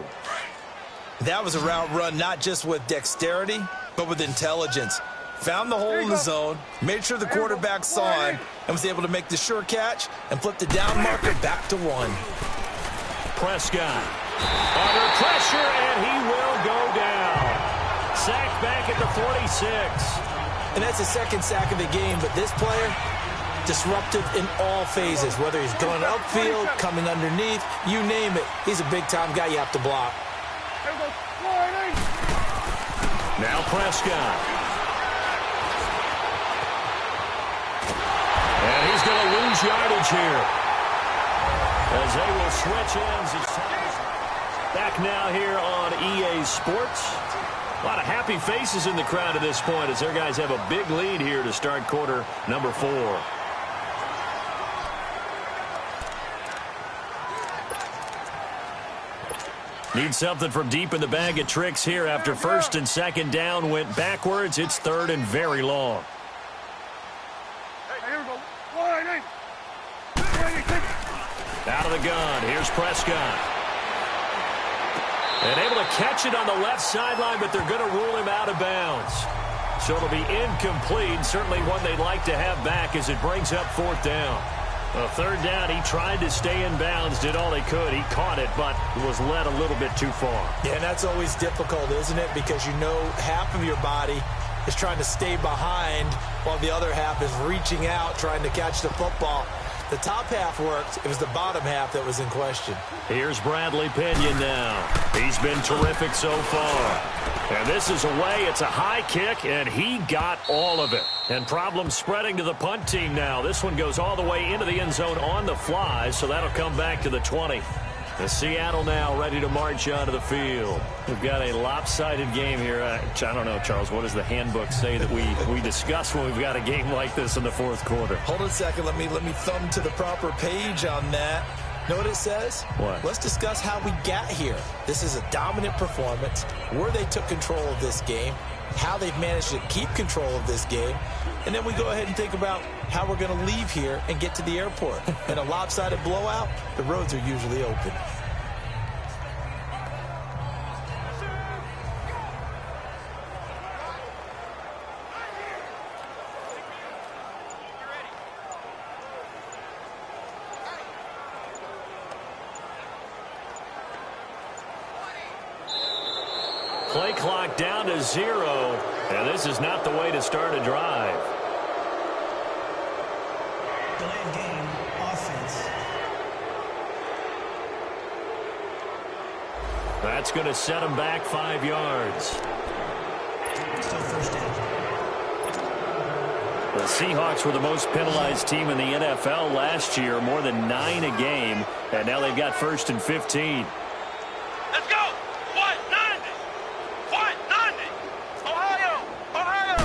That was a route run not just with dexterity, but with intelligence. Found the hole in the zone, made sure the quarterback saw him, and was able to make the sure catch and flip the down marker back to 1. Prescott under pressure, and he will go down. Sacked back at the 46. And that's the 2nd sack of the game, but this player, disruptive in all phases, whether he's going upfield, coming underneath, you name it. He's a big-time guy you have to block. Now Prescott. And he's going to lose yardage here. as they will switch ends. It's back now here on EA Sports. A lot of happy faces in the crowd at this point as their guys have a big lead here to start quarter number 4. Need something from deep in the bag of tricks here after first and second down went backwards. It's third and very long. Hey, here we go. 180. Out of the gun. Here's Prescott. And able to catch it on the left sideline, but they're going to rule him out of bounds. So it'll be incomplete. Certainly one they'd like to have back as it brings up fourth down. Well, third down, he tried to stay in bounds, did all he could. He caught it, but was led a little bit too far. Yeah, and that's always difficult, isn't it? Because you know half of your body is trying to stay behind while the other half is reaching out, trying to catch the football. The top half worked. It was the bottom half that was in question. Here's Bradley Pinion now. He's been terrific so far. And this is away. It's a high kick, and he got all of it. And problems spreading to the punt team now. This one goes all the way into the end zone on the fly, so that'll come back to the 20. The Seattle now ready to march onto the field. We've got a lopsided game here. I don't know, Charles, what does the handbook say that we discuss when we've got a game like this in the fourth quarter? Hold on a second. Let me thumb to the proper page on that. Know what it says? What? Let's discuss how we got here. This is a dominant performance, where they took control of this game, how they've managed to keep control of this game, and then we go ahead and think about how we're going to leave here and get to the airport. In a lopsided blowout, the roads are usually open. Play clock down to 0, and this is not the way to start a drive. Delayed game, offense. That's going to set him back 5 yards. Still first down. The Seahawks were the most penalized team in the NFL last year, more than 9 a game, and now they've got first and 15. Let's go. What? 90. What? 90. Ohio. Ohio.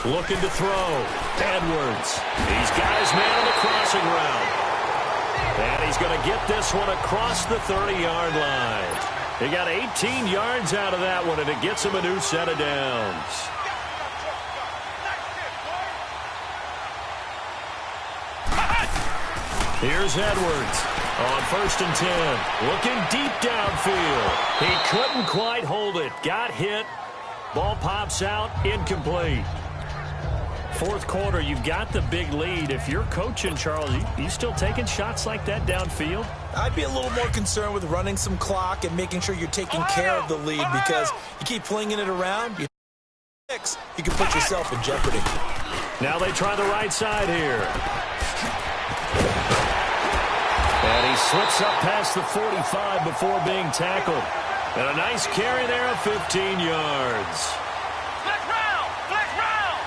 Looking to throw. Edwards. He's got his man on the crossing route. And he's going to get this one across the 30-yard line. He got 18 yards out of that one, and it gets him a new set of downs. Here's Edwards on first and 10. Looking deep downfield. He couldn't quite hold it. Got hit. Ball pops out. Incomplete. Fourth quarter, you've got the big lead. If you're coaching, Charles, you still taking shots like that downfield? I'd be a little more concerned with running some clock and making sure you're taking care of the lead, because you keep flinging it around, you can put yourself in jeopardy. Now they try the right side here. And he slips up past the 45 before being tackled. And a nice carry there of 15 yards. Flex round. Flex round.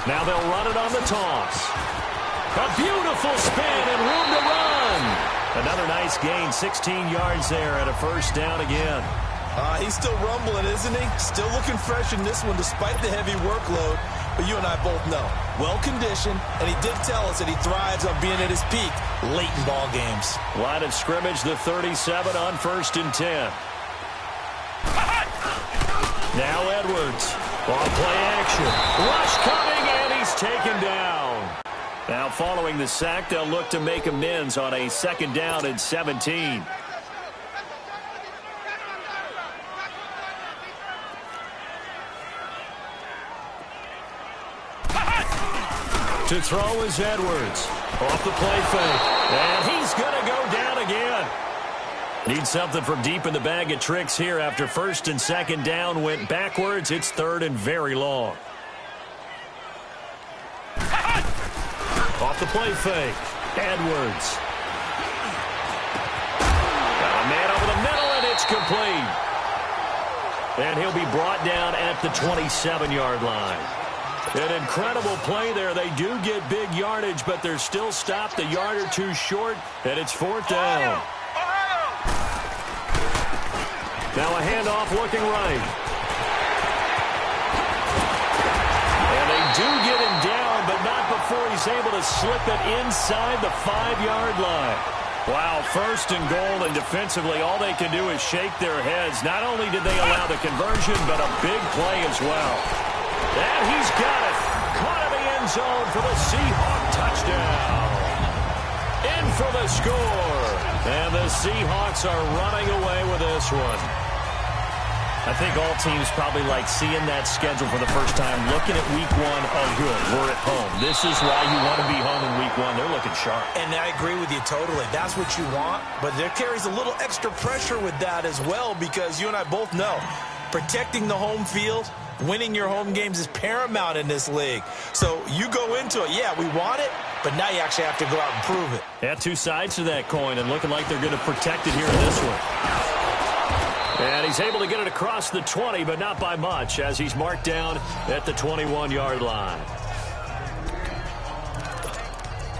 Now they'll run it on the toss. A beautiful spin and room to run. Another nice gain, 16 yards there, and a first down again. He's still rumbling, isn't he? Still looking fresh in this one despite the heavy workload. But you and I both know, well-conditioned, and he did tell us that he thrives on being at his peak late in ball games. Line of scrimmage, the 37 on first and 10. Now Edwards on play action. Rush coming, and he's taken down. Now following the sack, they'll look to make amends on a second down and 17. To throw is Edwards. Off the play fake. And he's going to go down again. Need something from deep in the bag of tricks here after first and second down went backwards. It's third and very long. Off the play fake. Edwards. Got a man over the middle, and it's complete. And he'll be brought down at the 27-yard line. An incredible play there. They do get big yardage, but they're still stopped a yard or two short, and it's 4th down. Now a handoff looking right. And they do get him down, but not before he's able to slip it inside the 5-yard line. Wow, 1st and goal, and defensively all they can do is shake their heads. Not only did they allow the conversion, but a big play as well. And he's got it. Caught in the end zone for the Seahawk touchdown. In for the score. And the Seahawks are running away with this one. I think all teams probably like seeing that schedule for the first time, looking at week 1, oh good, we're at home. This is why you want to be home in week 1. They're looking sharp. And I agree with you totally. That's what you want, but there carries a little extra pressure with that as well, because you and I both know protecting the home field, winning your home games is paramount in this league. So you go into it, yeah, we want it, but now you actually have to go out and prove it. Yeah, 2 sides to that coin, and looking like they're going to protect it here in this one. And he's able to get it across the 20, but not by much, as he's marked down at the 21-yard line.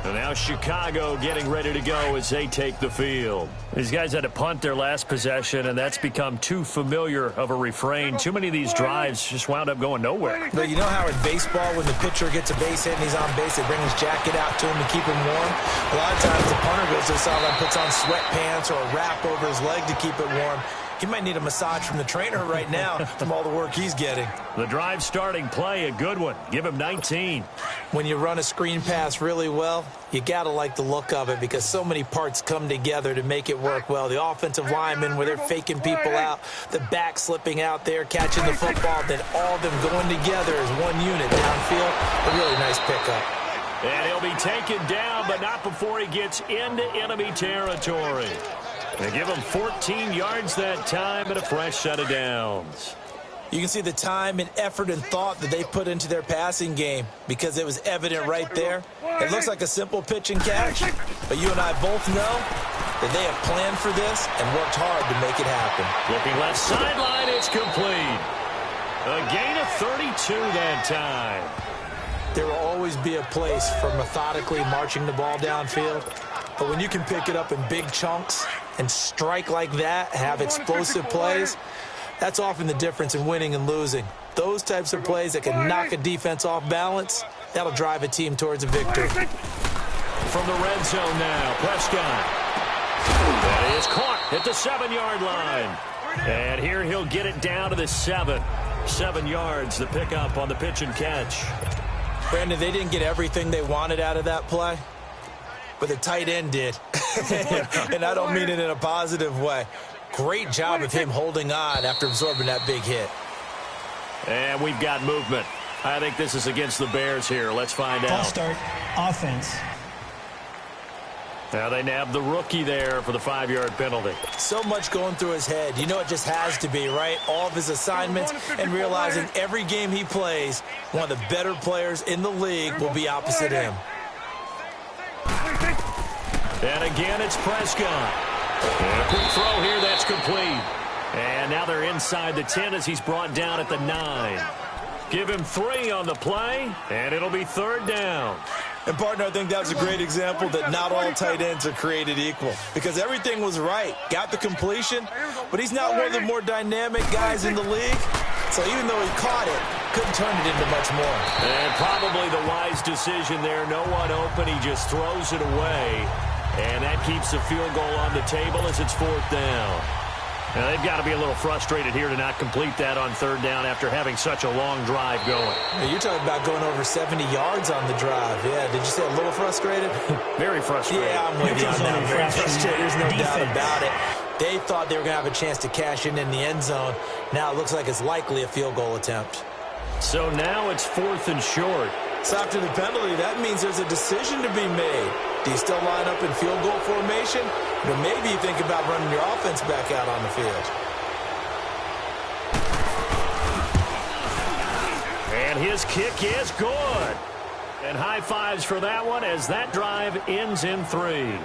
And now Chicago getting ready to go as they take the field. These guys had to punt their last possession, and that's become too familiar of a refrain. Too many of these drives just wound up going nowhere. But you know how in baseball, when the pitcher gets a base hit and he's on base, they bring his jacket out to him to keep him warm? A lot of times the punter goes to the sideline, puts on sweatpants or a wrap over his leg to keep it warm. He might need a massage from the trainer right now from all the work he's getting. The drive starting play, a good one. Give him 19. When you run a screen pass really well, you got to like the look of it because so many parts come together to make it work well. The offensive linemen, where they're faking people out, the back slipping out there, catching the football, then all of them going together as one unit downfield. A really nice pickup. And he'll be taken down, but not before he gets into enemy territory. They give him 14 yards that time and a fresh set of downs. You can see the time and effort and thought that they put into their passing game because it was evident right there. It looks like a simple pitch and catch, but you and I both know that they have planned for this and worked hard to make it happen. Looking left sideline, it's complete. A gain of 32 that time. There will always be a place for methodically marching the ball downfield, but when you can pick it up in big chunks and strike like that, have explosive plays, that's often the difference in winning and losing. Those types of plays that can knock a defense off balance, that'll drive a team towards a victory. From the red zone now, Prescott. That is caught at the 7-yard line. And here he'll get it down to the 7. 7 yards, the pickup on the pitch and catch. Brandon, they didn't get everything they wanted out of that play, but the tight end did. And I don't mean it in a positive way. Great job of him holding on after absorbing that big hit. And we've got movement. I think this is against the Bears here. Let's find out. False start, offense. Now they nab the rookie there for the 5-yard penalty. So much going through his head. You know it just has to be, right? All of his assignments and realizing every game he plays, one of the better players in the league will be opposite him. And again, it's Prescott. And a quick throw here, that's complete. And now they're inside the 10 as he's brought down at the 9. Give him 3 on the play, and it'll be 3rd down. And, partner, I think that's a great example that not all tight ends are created equal because everything was right. Got the completion, but he's not one of the more dynamic guys in the league. So even though he caught it, couldn't turn it into much more. And probably the wise decision there. No one open. He just throws it away. And that keeps the field goal on the table as it's 4th down. Now, they've got to be a little frustrated here to not complete that on 3rd down after having such a long drive going. Now, you're talking about going over 70 yards on the drive. Yeah, did you say a little frustrated? Very frustrated. Yeah, I'm with you on that. Very frustrated. There's no Defense. doubt about it. They thought they were going to have a chance to cash in the end zone. Now it looks like it's likely a field goal attempt. So now it's 4th and short. So after the penalty, that means there's a decision to be made. Do you still line up in field goal formation? Or maybe you think about running your offense back out on the field. And his kick is good. And high fives for that one as that drive ends in 3.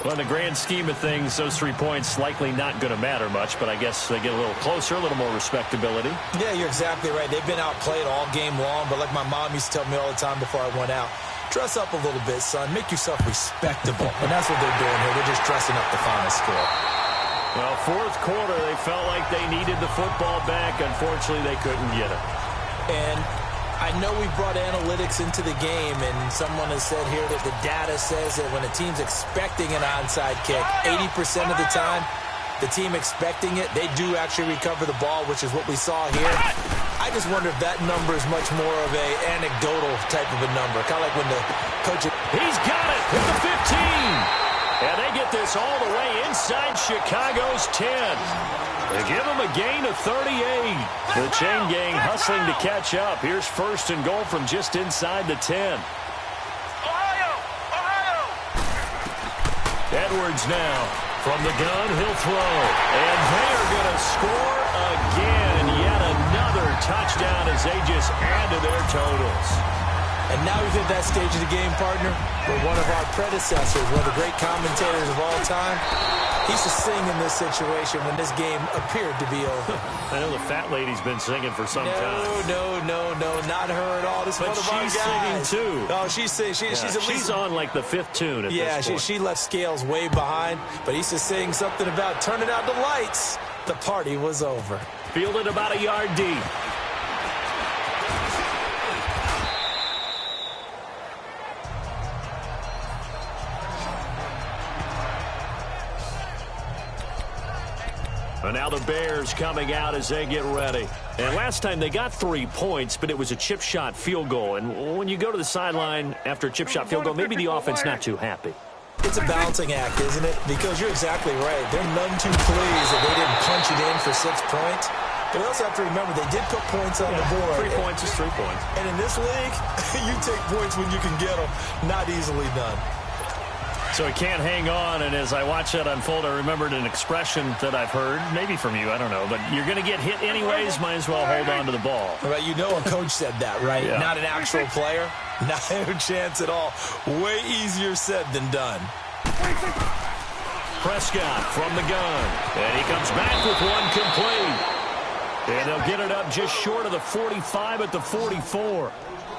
Well, in the grand scheme of things, those 3 points likely not going to matter much, but I guess they get a little closer, a little more respectability. Yeah, you're exactly right. They've been outplayed all game long, but like my mom used to tell me all the time before I went out, dress up a little bit, son. Make yourself respectable. And that's what they're doing here. They're just dressing up the final score. Well, fourth quarter, they felt like they needed the football back. Unfortunately, they couldn't get it. And I know we brought analytics into the game, and someone has said here that the data says that when a team's expecting an onside kick, 80% of the time, the team expecting it, they do actually recover the ball, which is what we saw here. I just wonder if that number is much more of a anecdotal type of a number, kind of like when the coach... He's got it at the 15. And they get this all the way inside Chicago's 10. They give them a gain of 38. The chain gang hustling to catch up. Here's first and goal from just inside the 10. Ohio! Ohio! Edwards now from the gun. He'll throw. And they are going to score again. Yet another touchdown as they just add to their totals. And now we've hit that stage of the game, partner, where one of our predecessors, one of the great commentators of all time, he used to sing in this situation when this game appeared to be over. I know the fat lady's been singing for some time. No, not her at all. This is one of our guys. But she's singing too. Oh, she's singing. She's on like the 5th tune at this point. She left Scales way behind, but he used to sing something about turning out the lights. The party was over. Fielded about a yard deep. And now the Bears coming out as they get ready. And last time they got 3 points, but it was a chip shot field goal. And when you go to the sideline after a chip shot field goal, maybe the offense not too happy. It's a balancing act, isn't it? Because you're exactly right. They're none too pleased that they didn't punch it in for 6 points. But we also have to remember they did put points on the board. 3 points is 3 points. And in this league, you take points when you can get them. Not easily done. So he can't hang on, and as I watch that unfold, I remembered an expression that I've heard, maybe from you, I don't know, but you're going to get hit anyways, might as well hold on to the ball. Well, you know a coach said that, right? Yeah. Not an actual player. Not a chance at all. Way easier said than done. Prescott from the gun, and he comes back with one complete. And they'll get it up just short of the 45 at the 44.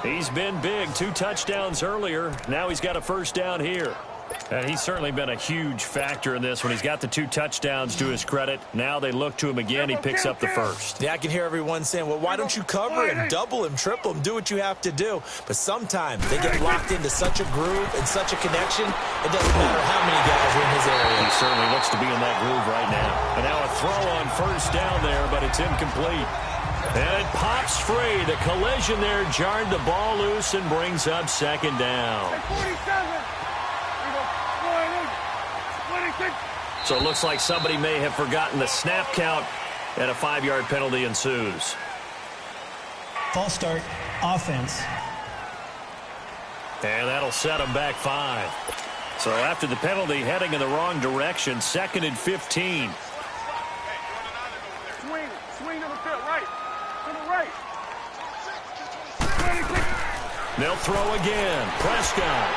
He's been big, 2 touchdowns earlier. Now he's got a first down here. And he's certainly been a huge factor in this when he's got the 2 touchdowns to his credit. Now they look to him again. He picks up the first. Yeah, I can hear everyone saying, well, why don't you cover him, double him, triple him, do what you have to do. But sometimes they get locked into such a groove and such a connection, it doesn't matter how many guys are in his area. He certainly looks to be in that groove right now. And now a throw on first down there, but it's incomplete. And it pops free. The collision there jarred the ball loose and brings up second down. 47! So it looks like somebody may have forgotten the snap count, and a 5-yard penalty ensues. False start, offense. And that'll set them back 5. So after the penalty, heading in the wrong direction, 2nd and 15. Swing to the field, right. To the right. They'll throw again. Prescott.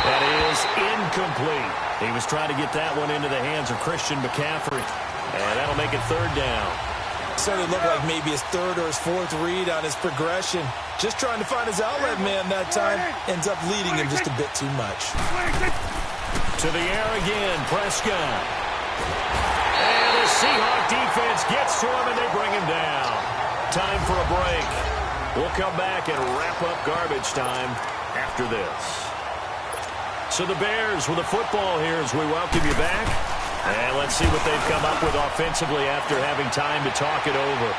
That is incomplete. He was trying to get that one into the hands of Christian McCaffrey. And that'll make it 3rd down. Certainly looked like maybe his 3rd or his 4th read on his progression. Just trying to find his outlet man that time. Ends up leading him just a bit too much. To the air again, Prescott. And the Seahawk defense gets to him and they bring him down. Time for a break. We'll come back and wrap up garbage time after this. So the Bears with the football here as we welcome you back. And let's see what they've come up with offensively after having time to talk it over.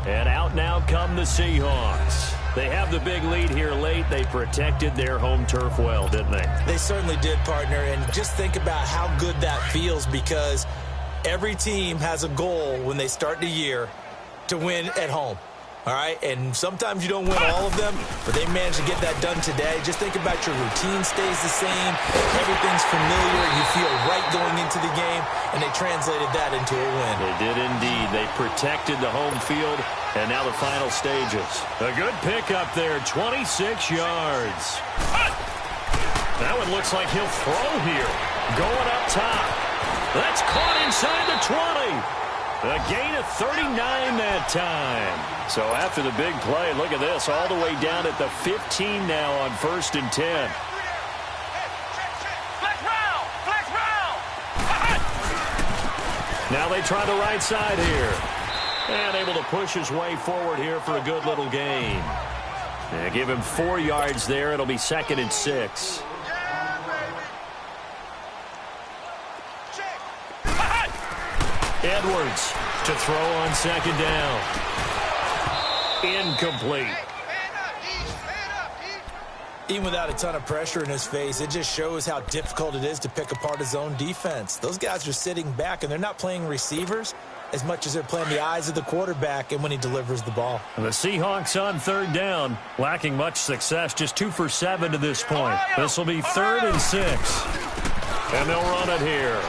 And out now come the Seahawks. They have the big lead here late. They protected their home turf well, didn't they? They certainly did, partner. And just think about how good that feels, because every team has a goal when they start the year to win at home. All right, and sometimes you don't win all of them, but they managed to get that done today. Just think about your routine stays the same. Everything's familiar. You feel right going into the game, and they translated that into a win. They did indeed. They protected the home field, and now the final stages. A good pickup there, 26 yards. Now it looks like he'll throw here. Going up top. That's caught inside the 20. A gain of 39 that time. So after the big play, look at this, all the way down at the 15 now on 1st and 10. Flex round! Flex round! Now they try the right side here. And able to push his way forward here for a good little gain. And give him 4 yards there. It'll be 2nd and 6. Edwards to throw on 2nd down. Incomplete. Even without a ton of pressure in his face, it just shows how difficult it is to pick apart his own defense. Those guys are sitting back, and they're not playing receivers as much as they're playing the eyes of the quarterback and when he delivers the ball. The Seahawks on 3rd down, lacking much success, just 2 for 7 to this point. This will be 3rd and 6. And they'll run it here.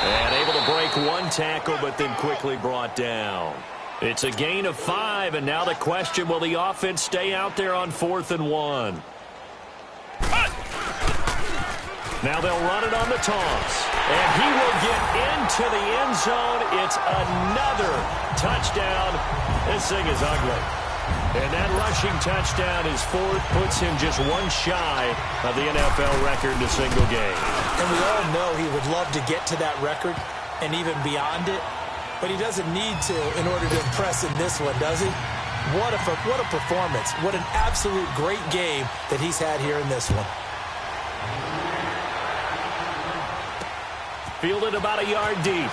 And able to break one tackle, but then quickly brought down. It's a gain of 5, and now the question, will the offense stay out there on 4th and 1? Now they'll run it on the toss. And he will get into the end zone. It's another touchdown. This thing is ugly. And that rushing touchdown is 4th, puts him just 1 shy of the NFL record in a single game. And we all know he would love to get to that record and even beyond it, but he doesn't need to in order to impress in this one, does he? What a performance. What an absolute great game that he's had here in this one. Fielded about a yard deep.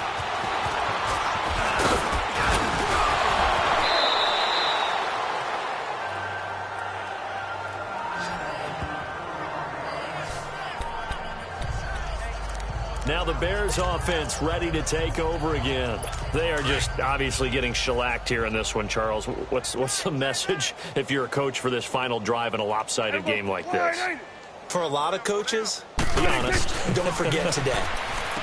Now the Bears offense ready to take over again. They are just obviously getting shellacked here in this one, Charles. What's the message if you're a coach for this final drive in a lopsided game like this? For a lot of coaches, be honest, don't forget today.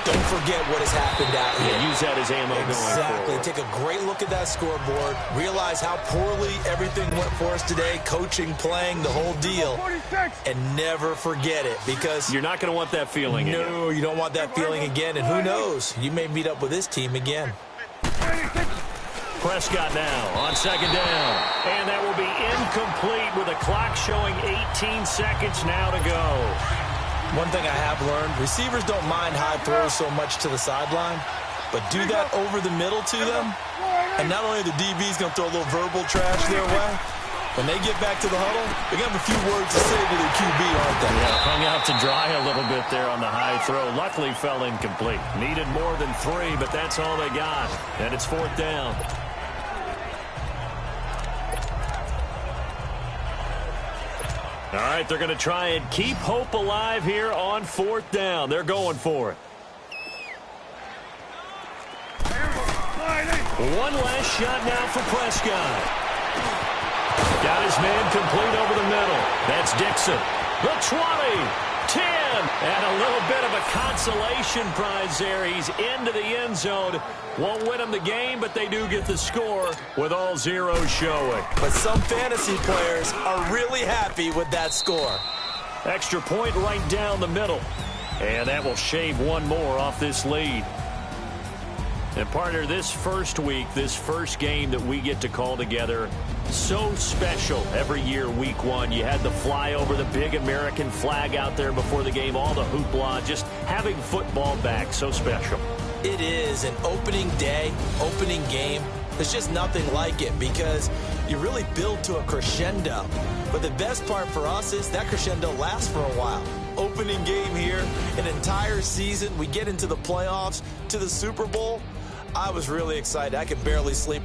Don't forget what has happened out here. Yeah, use that as ammo going Exactly. forward. Take a great look at that scoreboard. Realize how poorly everything went for us today. Coaching, playing, the whole deal. And never forget it, because you're not going to want that feeling again. No, you don't want that feeling again. And who knows? You may meet up with this team again. Prescott now on 2nd down. And that will be incomplete with a clock showing 18 seconds now to go. One thing I have learned, receivers don't mind high throws so much to the sideline, but do that over the middle to them, and not only the DB's going to throw a little verbal trash their way, when they get back to the huddle, they're going to have a few words to say to their QB, aren't they? Yeah, hung out to dry a little bit there on the high throw. Luckily fell incomplete. Needed more than 3, but that's all they got. And it's 4th down. All right, they're going to try and keep hope alive here on 4th down. They're going for it. One last shot now for Prescott. Got his man complete over the middle. That's Dixon. The 20, 10, and a little bit of a consolation prize there. He's into the end zone. Won't win them the game, but they do get the score with all zeros showing. But some fantasy players are really happy with that score. Extra point right down the middle. And that will shave 1 more off this lead. And partner, this first week, this first game that we get to call together, so special every year, week 1. You had the flyover, the big American flag out there before the game, all the hoopla, just having football back, so special. It is an opening day, opening game. There's just nothing like it because you really build to a crescendo. But the best part for us is that crescendo lasts for a while. Opening game here, an entire season. We get into the playoffs, to the Super Bowl. I was really excited. I could barely sleep